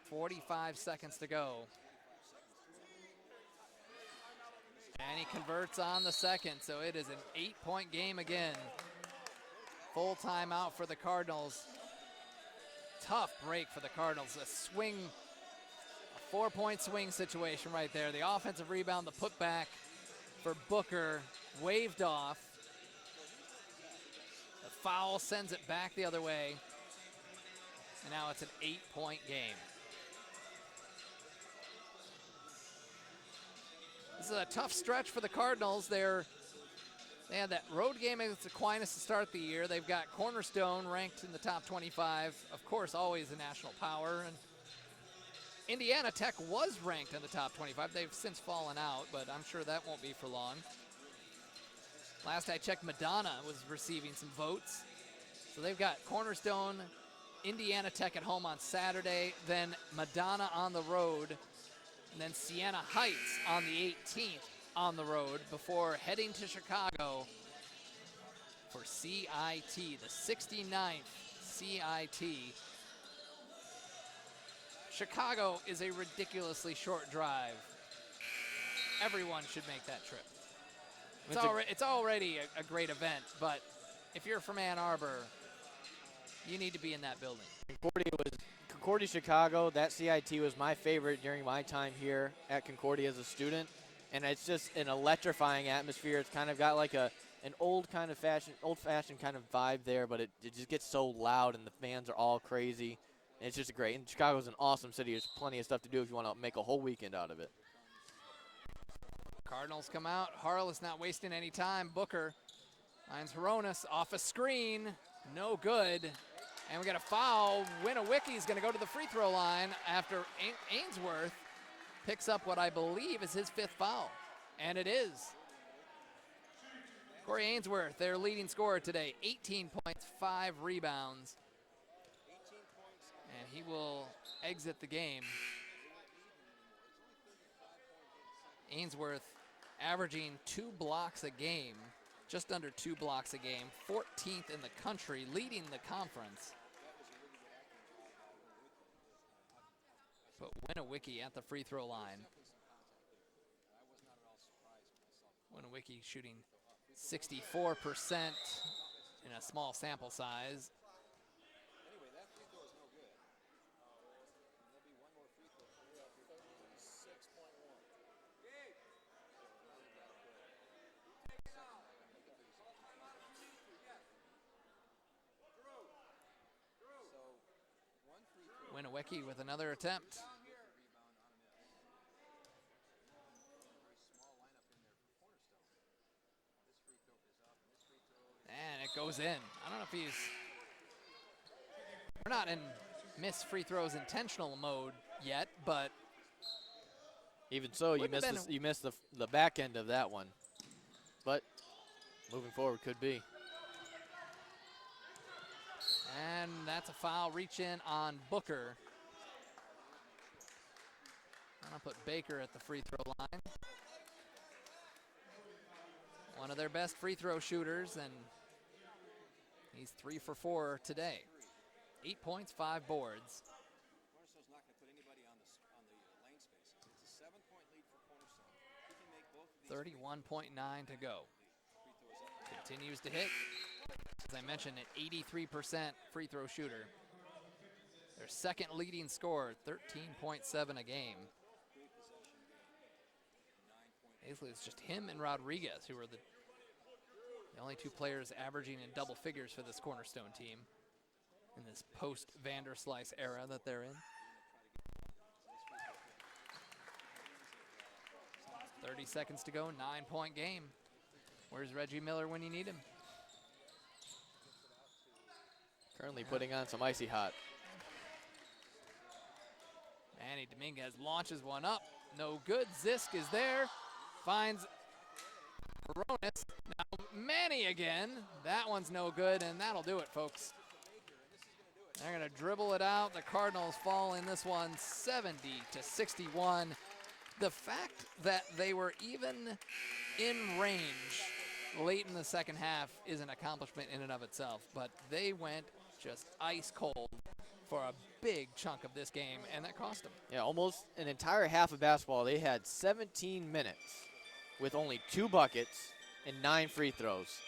45 seconds to go. And he converts on the second, so it is an 8-point game again. Full timeout for the Cardinals. Tough break for the Cardinals. A swing, a 4-point swing situation right there. The offensive rebound, the putback for Booker, waved off. The foul sends it back the other way. And now it's an 8-point game. This is a tough stretch for the Cardinals. They had that road game against Aquinas to start the year. They've got Cornerstone ranked in the top 25. Of course, always a national power. And Indiana Tech was ranked in the top 25. They've since fallen out, but I'm sure that won't be for long. Last I checked, Madonna was receiving some votes. So they've got Cornerstone, Indiana Tech at home on Saturday, then Madonna on the road, and then Siena Heights on the 18th on the road before heading to Chicago for CIT, the 69th CIT. Chicago is a ridiculously short drive. Everyone should make that trip. It's already a great event, but if you're from Ann Arbor, you need to be in that building. Concordia, Chicago, that CIT was my favorite during my time here at Concordia as a student, and it's just an electrifying atmosphere. It's kind of got like an old-fashioned kind of vibe there, but it just gets so loud, and the fans are all crazy, and it's just great. And Chicago's an awesome city. There's plenty of stuff to do if you want to make a whole weekend out of it. Cardinals come out. Harless not wasting any time. Booker finds Hronis off a screen. No good. And we got a foul. Winowicki's going to go to the free throw line after Ainsworth picks up what I believe is his 5th foul. And it is. Corey Ainsworth, their leading scorer today. 18 points, 5 rebounds. And he will exit the game. Ainsworth averaging 2 blocks a game. Just under 2 blocks a game. 14th in the country, leading the conference. But Winowicki at the free throw line. Winowicki shooting 64% in a small sample size. Anyway, that free throw is no good. There'll be one more free throw. 6.1. Winowicki with another attempt. And it goes in. I don't know if he's... We're not in miss free throws intentional mode yet, but... Even so, you missed the back end of that one. But moving forward could be. And that's a foul. Reach in on Booker. I'm going to put Baker at the free throw line. One of their best free throw shooters, and he's 3 for 4 today. 8 points, 5 boards. Cornerstone's not going to put anybody on the lane space. It's a 7-point lead for Cornerstone. He can make both of these. 31.9 to go. Continues to hit. as I mentioned, an 83% free throw shooter. Their second leading scorer, 13.7 a game. Basically, it's just him and Rodriguez who are the only two players averaging in double figures for this Cornerstone team in this post-Vanderslice era that they're in. 30 seconds to go, 9-point game. Where's Reggie Miller when you need him? Currently putting on some icy hot. Manny Dominguez launches one up. No good. Zisk is there. Finds Coronis. Now Manny again. That one's no good, and that'll do it, folks. They're going to dribble it out. The Cardinals fall in this one 70-61. The fact that they were even in range late in the second half is an accomplishment in and of itself, but they went just ice cold for a big chunk of this game, and that cost them. Yeah, almost an entire half of basketball. They had 17 minutes with only 2 buckets and 9 free throws.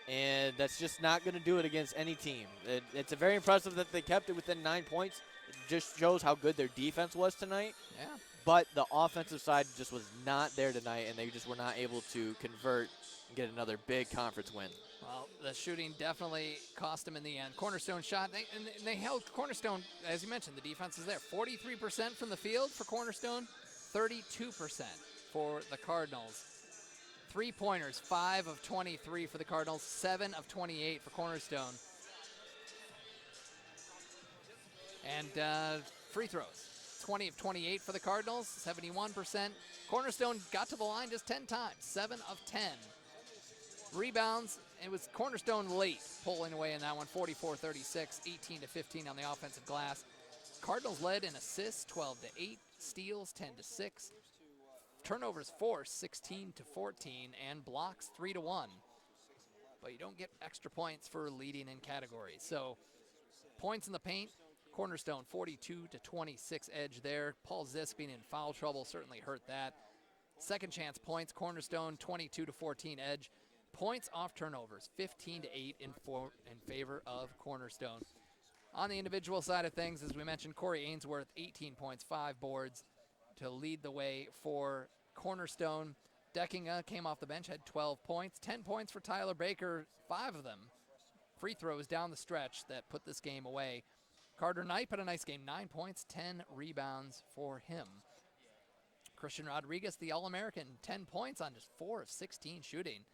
And that's just not going to do it against any team. It's very impressive that they kept it within 9 points. It just shows how good their defense was tonight. Yeah. But the offensive side just was not there tonight, and they just were not able to convert and get another big conference win. Well, the shooting definitely cost them in the end. Cornerstone shot, and they held Cornerstone, as you mentioned, the defense is there. 43% from the field for Cornerstone, 32% for the Cardinals. 3-pointers, 5 of 23 for the Cardinals, 7 of 28 for Cornerstone. And free throws, 20 of 28 for the Cardinals, 71%. Cornerstone got to the line just 10 times, 7 of 10. Rebounds, it was Cornerstone late pulling away in that one, 44-36, 18-15 on the offensive glass. Cardinals led in assists, 12-8, steals, 10-6. Turnovers forced, 16-14, and blocks, 3-1. But you don't get extra points for leading in categories. So points in the paint, Cornerstone 42-26 edge there. Paul Zisk being in foul trouble certainly hurt that. Second chance points, Cornerstone 22-14 edge. Points off turnovers, 15-8 in favor of Cornerstone. On the individual side of things, as we mentioned, Corey Ainsworth, 18 points, 5 boards to lead the way for Cornerstone. Deckinga came off the bench, had 12 points, 10 points for Tyler Baker, 5 of them free throws down the stretch that put this game away. Carter Knipe had a nice game, 9 points, 10 rebounds for him. Christian Rodriguez, the All-American, 10 points on just 4 of 16 shooting.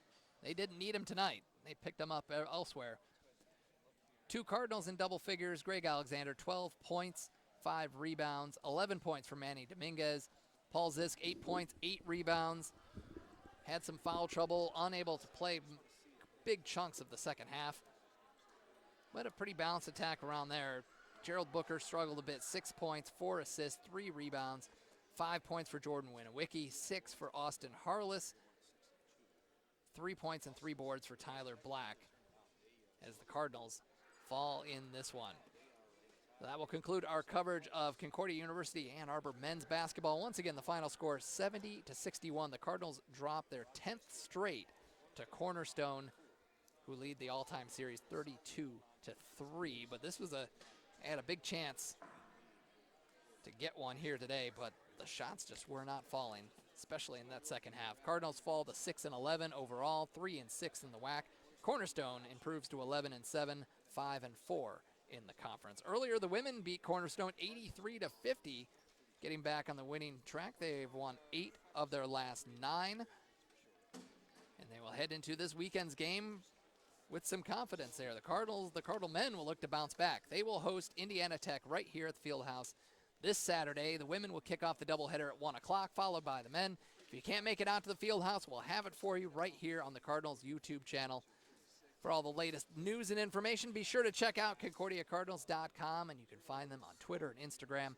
They didn't need him tonight. They picked him up elsewhere. 2 Cardinals in double figures. Greg Alexander, 12 points, 5 rebounds, 11 points for Manny Dominguez. Paul Zisk, 8 points, 8 rebounds. Had some foul trouble, unable to play big chunks of the second half. But a pretty balanced attack around there. Gerald Booker struggled a bit, 6 points, 4 assists, 3 rebounds, 5 points for Jordan Winowicki, 6 for Austin Harless, 3 points and 3 boards for Tyler Black as the Cardinals fall in this one. That will conclude our coverage of Concordia University Ann Arbor men's basketball. Once again, the final score 70-61. The Cardinals drop their 10th straight to Cornerstone, who lead the all-time series 32-3. But this was had a big chance to get one here today, but the shots just were not falling, especially in that second half. Cardinals fall to 6-11 overall, 3-6 in the WAC. Cornerstone improves to 11-7, 5-4 in the conference. Earlier, the women beat Cornerstone 83-50, getting back on the winning track. They've won 8 of their last 9, and they will head into this weekend's game with some confidence there. The Cardinal men will look to bounce back. They will host Indiana Tech right here at the Fieldhouse this Saturday. The women will kick off the doubleheader at 1 o'clock, followed by the men. If you can't make it out to the Fieldhouse, we'll have it for you right here on the Cardinals YouTube channel. For all the latest news and information, be sure to check out ConcordiaCardinals.com, and you can find them on Twitter and Instagram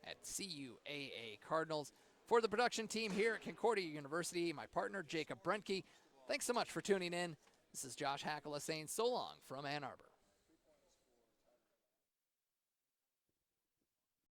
at CUAA Cardinals. For the production team here at Concordia University, my partner Jacob Brentke, thanks so much for tuning in. This is Josh Hackala saying so long from Ann Arbor.